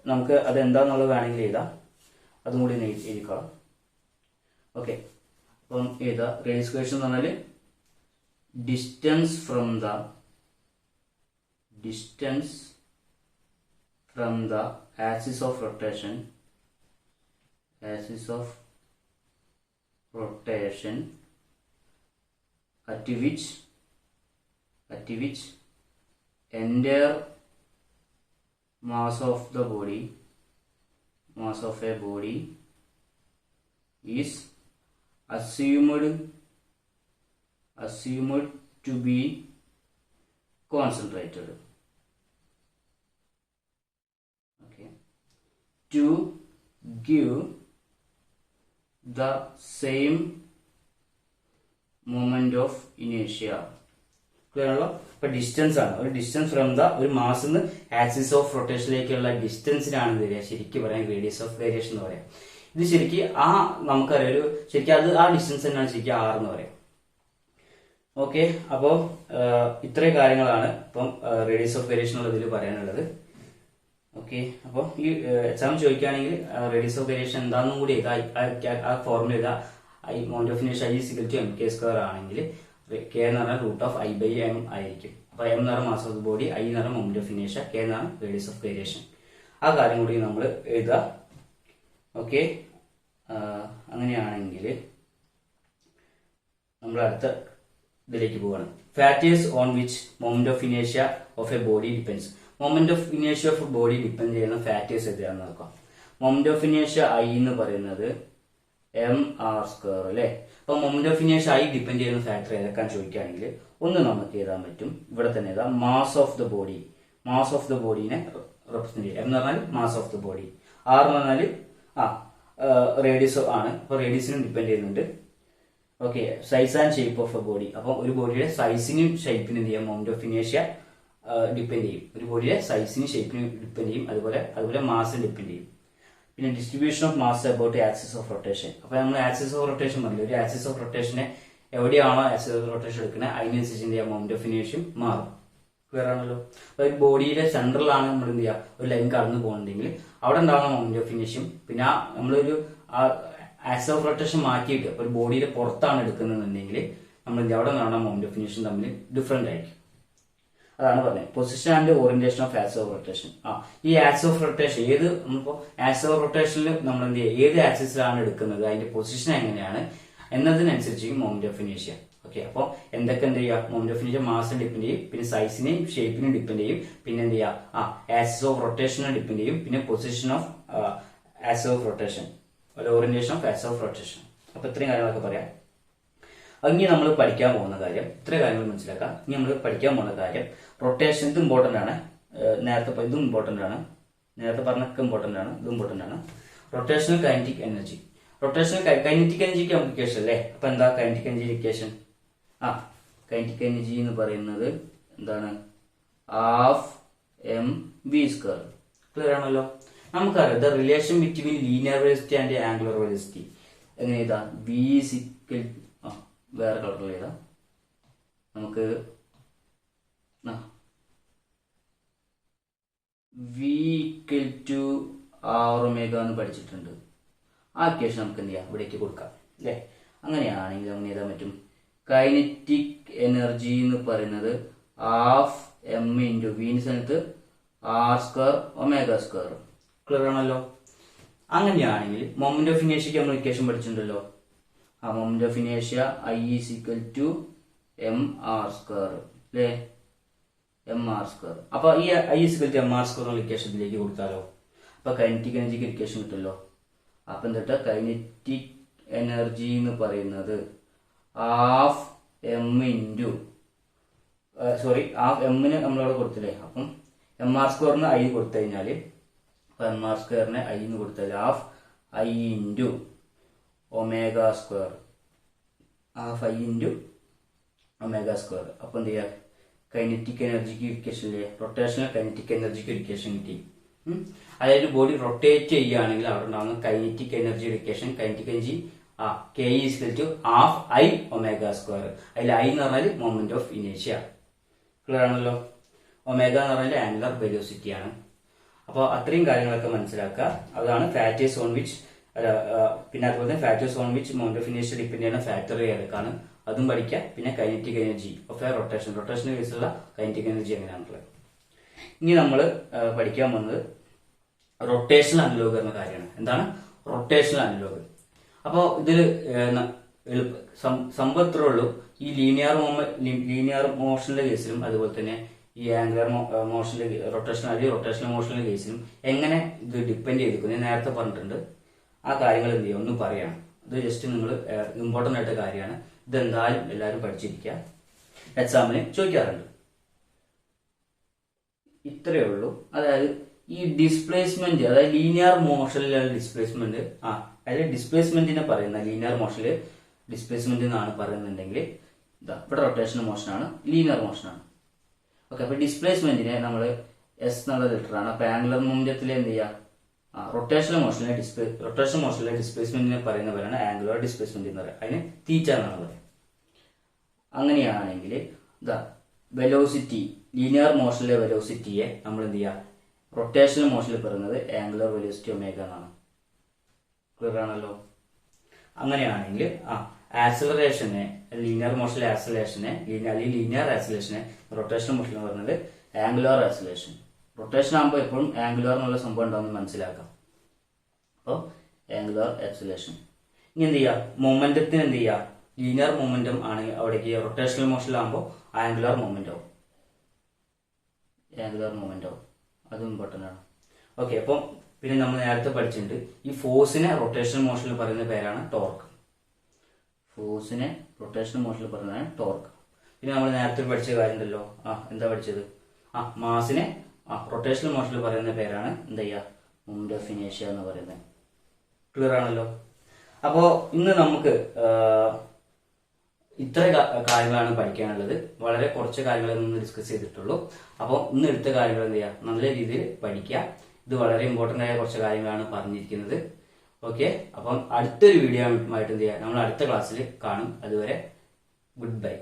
നമുക്ക് അത് എന്താന്നുള്ളത് വേണമെങ്കിൽ എഴുതാം, അതും കൂടി എഴുതിക്കോളാം. ഓക്കെ, അപ്പം എഴുതാം റേഡിയസ് ഗൈറേഷൻ എന്ന് പറഞ്ഞാൽ distance from the axis of rotation at which entire mass of a body is assumed to be concentrated. Okay, to give the same moment of inertia. Clear ആണല്ലോ. ഇപ്പൊ ഡിസ്റ്റൻസ് ആണ്, ഒരു ഡിസ്റ്റൻസ് ഫ്രം ദ ഒരു മാസിന്ന് ആക്സിസ് ഓഫ് റൊട്ടേഷനിലേക്കുള്ള ഡിസ്റ്റൻസിനാണ് വരിക ശരിക്കും പറയാൻ റേഡിയസ് ഓഫ് ഗൈറേഷൻ എന്ന് പറയാം. ഇത് ശരിക്കും നമുക്കറിയാം ശരിക്കും അത് ആ ഡിസ്റ്റൻസ് തന്നെയാണ് ശരിക്കും ആർ എന്ന് പറയാം. ഓക്കെ, അപ്പോ ഇത്രയും കാര്യങ്ങളാണ് ഇപ്പം റേഡിയസ് ഓഫ് ഗൈറേഷൻ ഉള്ള ഇതിൽ പറയാനുള്ളത്. ഓക്കെ, അപ്പോൾ ഈ എക്സാം ചോദിക്കുകയാണെങ്കിൽ റേഡിയസ് ഓഫ് ഗൈറേഷൻ എന്താണെന്നും കൂടി ആ ഫോർമുല ചെയ്താൽ ഐ മൊമെന്റ് ഓഫ് ഇനേഷ്യ I is equal to M K square ആണെങ്കിൽ കെ എന്ന് പറഞ്ഞാൽ root of I by M ആയിരിക്കും. അപ്പൊ എം എന്ന് പറഞ്ഞാൽ mass of the body, I എന്ന് പറഞ്ഞാൽ മൊമെന്റ് ഓഫ് ഇനേഷ്യ, കെ എന്ന് പറഞ്ഞാൽ റേഡിയസ് ഓഫ് ഗൈറേഷൻ. ആ കാര്യം കൂടി നമ്മൾ എഴുതുക. ഓക്കെ, അങ്ങനെയാണെങ്കിൽ നമ്മൾ അടുത്ത ഇതിലേക്ക് പോവാണ്. Factors on which moment of ഇനേഷ്യ of a body depends. Moment of ഇനേഷ്യ ഓഫ് ബോഡി ഡിപ്പെൻഡ് ചെയ്യുന്ന ഫാക്ടേഴ്സ് ഏതാണെന്ന് നോക്കാം. മൊമെന്റ് ഓഫ് ഇനേഷ്യ ഐ എന്ന് പറയുന്നത് എം ആർ സ്ക്വയർ അല്ലെ. അപ്പൊ മൊമെന്റ് ഓഫ് ഇനേഷ്യ ഐ ഡിപ്പെൻഡ് ചെയ്യുന്ന ഫാക്ടർ ഏതൊക്കെയാന്ന് ചോദിക്കുകയാണെങ്കിൽ ഒന്ന് നമുക്ക് എഴുതാൻ പറ്റും, ഇവിടെ തന്നെ എഴുതാം mass of the body. Mass of the ബോഡിനെ റെപ്രസെന്റ് ചെയ്യും. എം എന്ന് പറഞ്ഞാൽ mass of the body, R എന്ന് പറഞ്ഞാൽ റേഡിയസ് ആണ്. അപ്പൊ റേഡിയസിനും ഡിപ്പെൻഡ് ചെയ്യുന്നുണ്ട്. Okay, size and shape of a body. അപ്പൊ ഒരു ബോഡിയുടെ സൈസിനും ഷേപ്പിനും എന്ത് ചെയ്യാം മൊമെന്റ് ഓഫ് ഇനേഷ്യ ഡിപ്പെൻഡ് ചെയ്യും. ഒരു ബോഡിയുടെ സൈസിനും ഷേപ്പിനും ഡിപ്പെൻഡ് ചെയ്യും. അതുപോലെ മാസിന് ഡിപ്പെൻഡ് ചെയ്യും. പിന്നെ distribution of mass about axis of rotation. അപ്പൊ നമ്മൾ ആക്സിസ് ഓഫ് റൊട്ടേഷൻ പറഞ്ഞില്ല, ഒരു ആക്സിസ് ഓഫ് റൊട്ടേഷനെ എവിടെയാണോ ആക്സിസ് ഓഫ് റൊട്ടേഷൻ എടുക്കുന്നത് അതിനനുസരിച്ച് എന്ത് ചെയ്യാം, മൊമെന്റ് ഓഫ് ഇനേഷ്യം മാറും. ക്ലിയർ ആണല്ലോ. അപ്പൊ ബോഡിയുടെ സെൻട്രലാണ് നമ്മൾ എന്ത് ചെയ്യുക, ഒരു ലൈൻ കടന്നു പോകുന്നുണ്ടെങ്കിൽ അവിടെ ഉണ്ടാകുന്ന മൊമെന്റ് ഓഫ് ഇനേഷ്യം, പിന്നെ നമ്മളൊരു ആക്സിസ് ഓഫ് റൊട്ടേഷൻ മാറ്റിയിട്ട് ഒരു ബോഡിയുടെ പുറത്താണ് എടുക്കുന്നതെന്നുണ്ടെങ്കിൽ നമ്മൾ അവിടെ നിന്നാണ് മൊമെന്റ് ഓഫ് ഇനേഷ്യം തമ്മിൽ ഡിഫറെന്റ് ആയിരിക്കും. അതാണ് പറഞ്ഞത് position and orientation of axis of rotation. ഈ ആക്സിസ് ഓഫ് റൊട്ടേഷൻ നമ്മളിപ്പോ ആക്സിസ് ഓഫ് റൊട്ടേഷനിൽ നമ്മൾ എന്ത് ചെയ്യുക, ഏത് ആക്സിസിലാണ് എടുക്കുന്നത്, അതിന്റെ പൊസിഷൻ എങ്ങനെയാണ് എന്നതിനനുസരിച്ച് മൊമെന്റ് ഓഫ് ഇനേഷ്യ. ഓക്കെ, അപ്പോൾ എന്തൊക്കെ എന്ത് ചെയ്യുക, മൊമെന്റ് ഓഫ് ഇനേഷ്യ മാസിനെ ഡിപ്പെൻഡ് ചെയ്യും, പിന്നെ സൈസിനെയും ഷേപ്പിനെയും ഡിപ്പെൻഡ് ചെയ്യും, പിന്നെ എന്ത് ചെയ്യുക ആക്സിസ് ഓഫ് റൊട്ടേഷനെ ഡിപ്പെൻഡ് ചെയ്യും, പിന്നെ position of axis of rotation, orientation of axis of rotation. അപ്പൊ ഇത്രയും കാര്യങ്ങളൊക്കെ പറയാം. ഇനി നമ്മൾ പഠിക്കാൻ പോകുന്ന കാര്യം, ഇത്ര കാര്യങ്ങൾ മനസ്സിലാക്കാം. ഇനി നമ്മൾ പഠിക്കാൻ പോകുന്ന കാര്യം റൊട്ടേഷൻ. ഇത് ഇമ്പോർട്ടന്റ് ആണ്, ഇതും ഇമ്പോർട്ടന്റ് ആണ്, നേരത്തെ പറഞ്ഞൊക്കെ ഇമ്പോർട്ടന്റ് ആണ്, ഇതും ഇമ്പോർട്ടന്റ് ആണ്. Rotational kinetic energy. Rotational kinetic എനർജിക്ക് നമുക്ക് ഇക്വേഷൻ അല്ലേ. അപ്പൊ എന്താ kinetic energy equation? Kinetic energy എന്ന് പറയുന്നത് എന്താണ്, ഹാഫ് mv². ക്ലിയർ ആണല്ലോ. നമുക്കറിയാം the relation between linear velocity and angular velocity എങ്ങനെ എഴുതാ, v = വേറെ കളറിൽ എഴുതാം നമുക്ക്. v = r⍵ എന്ന് പഠിച്ചിട്ടുണ്ട്. ആ ഇക്വേഷൻ നമുക്ക് എന്ത് ചെയ്യാം, ഇവിടേക്ക് കൊടുക്കാം അല്ലെ. അങ്ങനെയാണെങ്കിൽ നമുക്ക് എഴുതാൻ പറ്റും കൈനറ്റിക് എനർജി എന്ന് പറയുന്നത് ഹാഫ് m × v സ്ഥാനത്ത് r²⍵². ക്ലിയർ ആണല്ലോ. അങ്ങനെയാണെങ്കിൽ മൊമെന്റ് ഓഫ് ഇനേഷ്യക്ക് നമ്മൾ ഇക്വേഷൻ പഠിച്ചിട്ടുണ്ടല്ലോ. മൊമെന്റ് ഓഫ് ഇനേഷ്യ I = mr² അല്ലേ, mr². അപ്പൊ ഈ I = mr² എന്നുള്ള ഇക്വേഷൻ ഇതിലേക്ക് കൊടുത്താലോ, അപ്പൊ കൈനറ്റിക് എനർജിക്ക് ഇക്വേഷൻ കിട്ടുമല്ലോ. അപ്പൊ എന്നിട്ട് കൈനറ്റിക് എനർജി എന്ന് പറയുന്നത് ഹാഫ് m നമ്മളവിടെ കൊടുത്തില്ലേ, അപ്പം mr² I കൊടുത്തു കഴിഞ്ഞാല്, അപ്പൊ mr² I എന്ന് കൊടുത്താൽ ഹാഫ് I × ω², ഹാഫ് I × ω². അപ്പൊ എന്ത് ചെയ്യാ, കൈനറ്റിക് എനർജിക്ക് ഇക്വേഷൻ ഇല്ലേ, റൊട്ടേഷണൽ കൈനറ്റിക് എനർജിക്ക് ഇക്വേഷൻ കിട്ടി. അതായത് ബോഡി റൊട്ടേറ്റ് ചെയ്യുകയാണെങ്കിൽ അവിടെ ഉണ്ടാകുന്ന kinetic energy equation, kinetic energy K = half I ω². അതിൽ I എന്ന് പറഞ്ഞാൽ മൊമെന്റ് ഓഫ് ഇനേഷ്യ. ക്ലിയർ ആണല്ലോ. ω എന്ന് പറഞ്ഞാൽ ആംഗുലർ വെലോസിറ്റി ആണ്. അപ്പോൾ അത്രയും കാര്യങ്ങളൊക്കെ മനസ്സിലാക്കുക. അതാണ് ഫാക്ടേഴ്സ് ഓൺ വിച്ച്, പിന്നെ അതുപോലെ തന്നെ factors on which moment of ഇനേഷ്യ ഡിപ്പെൻഡ് ചെയ്യുന്ന ഫാക്ടർ ഏതൊക്കെയാണ് അതും പഠിക്കുക. പിന്നെ കൈനറ്റിക് എനർജി ഓഫ് എ റൊട്ടേഷന്റെ കേസിലുള്ള കൈനറ്റിക് എനർജി എങ്ങനെയാണുള്ളത്. ഇനി നമ്മൾ പഠിക്കാൻ പോകുന്നത് റൊട്ടേഷണൽ അനലോഗ് എന്ന കാര്യമാണ്. എന്താണ് റൊട്ടേഷണൽ അനലോഗ്? അപ്പോൾ ഇതിൽ സമ്പത്തുള്ളൂ ഈ ലീനിയർ മോഷന്റെ കേസിലും അതുപോലെ തന്നെ ഈ ആംഗുലർ മോഷന്റെ റൊട്ടേഷണൽ മോഷന്റെ കേസിലും എങ്ങനെ ഇത് ഡിപ്പെൻഡ് ചെയ്തിരിക്കുന്നു ഞാൻ നേരത്തെ പറഞ്ഞിട്ടുണ്ട്. ആ കാര്യങ്ങൾ എന്ത് ചെയ്യും ഒന്നും പറയണം. ഇത് ജസ്റ്റ് നിങ്ങൾ ഇമ്പോർട്ടന്റ് ആയിട്ട് കാര്യമാണ്. ഇതെന്തായാലും എല്ലാവരും പഠിച്ചിരിക്കുക, എക്സാമിന് ചോദിക്കാറുണ്ട്. ഇത്രയേ ഉള്ളൂ. അതായത് ഈ ഡിസ്പ്ലേസ്മെന്റ്, അതായത് ലീനിയർ മോഷനിലുള്ള ഡിസ്പ്ലേസ്മെന്റ്, അതായത് ഡിസ്പ്ലേസ്മെന്റിനെ പറയുന്ന ലീനിയർ മോഷനിൽ ഡിസ്പ്ലേസ്മെന്റ് എന്നാണ് പറയുന്നുണ്ടെങ്കിൽ ഇവിടെ റൊട്ടേഷണൽ മോഷനാണ്, ലീനിയർ മോഷനാണ്. ഓക്കെ, അപ്പൊ ഡിസ്പ്ലേസ്മെന്റിനെ നമ്മൾ S എന്നുള്ള ലെറ്റർ ആണ്. അപ്പൊ ആംഗുലർ മൊമെന്റത്തിൽ എന്ത് ചെയ്യാം, റൊട്ടേഷണൽ മോഷനിലെ ഡിസ്പ്ലേസ്മെന്റിനെ പറയുന്നവരാണ് ആംഗുലർ ഡിസ്പ്ലേസ്മെന്റ് എന്ന് പറയുക. അതിന് തീറ്റ എന്നാണ് പറയുക. അങ്ങനെയാണെങ്കിൽ വെലോസിറ്റി, ലീനിയർ മോഷനിലെ വെലോസിറ്റിയെ നമ്മൾ എന്ത് ചെയ്യുക, റൊട്ടേഷണൽ മോഷനിൽ പറയുന്നത് ആംഗുലർ വെലോസിറ്റി ω എന്നാണ്. ക്ലിയർ ആണല്ലോ. അങ്ങനെയാണെങ്കിൽ ആക്സിലറേഷനെ, ലീനിയർ മോഷനിലെ ആക്സിലറേഷനെ അല്ലെങ്കിൽ ലീനിയർ ആക്സിലറേഷനെ റൊട്ടേഷണൽ മോഷനിൽ പറയുന്നത് ആംഗുലർ ആക്സിലറേഷൻ. റൊട്ടേഷൻ ആകുമ്പോൾ എപ്പോഴും ആംഗുലർ എന്നുള്ള സംഭവം ഉണ്ടാവുമെന്ന് മനസ്സിലാക്കാം. അപ്പോൾ ആംഗുലർ ആക്സിലറേഷൻ. ഇനി എന്ത് ചെയ്യുക, മൊമെന്റത്തിന് എന്ത് ചെയ്യുക, ലീനിയർ മൊമെന്റം ആണെങ്കിൽ അവിടേക്ക് റൊട്ടേഷണൽ മോഷനിലാകുമ്പോൾ ആംഗുലർ മൊമെന്റം ആവും. അതും ഇമ്പോർട്ടൻ്റ് ആണ്. ഓക്കെ, അപ്പം പിന്നെ നമ്മൾ നേരത്തെ പഠിച്ചിട്ടുണ്ട് ഈ ഫോഴ്സിനെ റൊട്ടേഷണൽ മോഷനിൽ പറയുന്ന പേരാണ് ടോർക്ക്. പിന്നെ നമ്മൾ നേരത്തെ പഠിച്ച കാര്യം ഉണ്ടല്ലോ, എന്താ പഠിച്ചത്, മാസിനെ റൊട്ടേഷണൽ മോഷനിൽ പറയുന്ന പേരാണ് എന്താ ചെയ്യുക, മൊമെന്റ് ഓഫ് ഇനേഷ്യ എന്ന് പറയുന്നത്. ക്ലിയർ ആണല്ലോ. അപ്പോ ഇന്ന് നമുക്ക് ഇത്ര കാര്യങ്ങളാണ് പഠിക്കാനുള്ളത്. വളരെ കുറച്ച് കാര്യങ്ങൾ ഇന്ന് ഡിസ്കസ് ചെയ്തിട്ടുള്ളൂ. അപ്പോൾ ഇന്ന് എടുത്ത കാര്യങ്ങൾ എന്ത് ചെയ്യുക, നല്ല രീതിയിൽ പഠിക്കുക. ഇത് വളരെ ഇമ്പോർട്ടന്റ് ആയ കുറച്ച് കാര്യങ്ങളാണ് പറഞ്ഞിരിക്കുന്നത്. ഓക്കെ, അപ്പം അടുത്തൊരു വീഡിയോ ആയിട്ട് എന്ത് ചെയ്യാം, നമ്മൾ അടുത്ത ക്ലാസ്സിൽ കാണും. അതുവരെ ഗുഡ് ബൈ.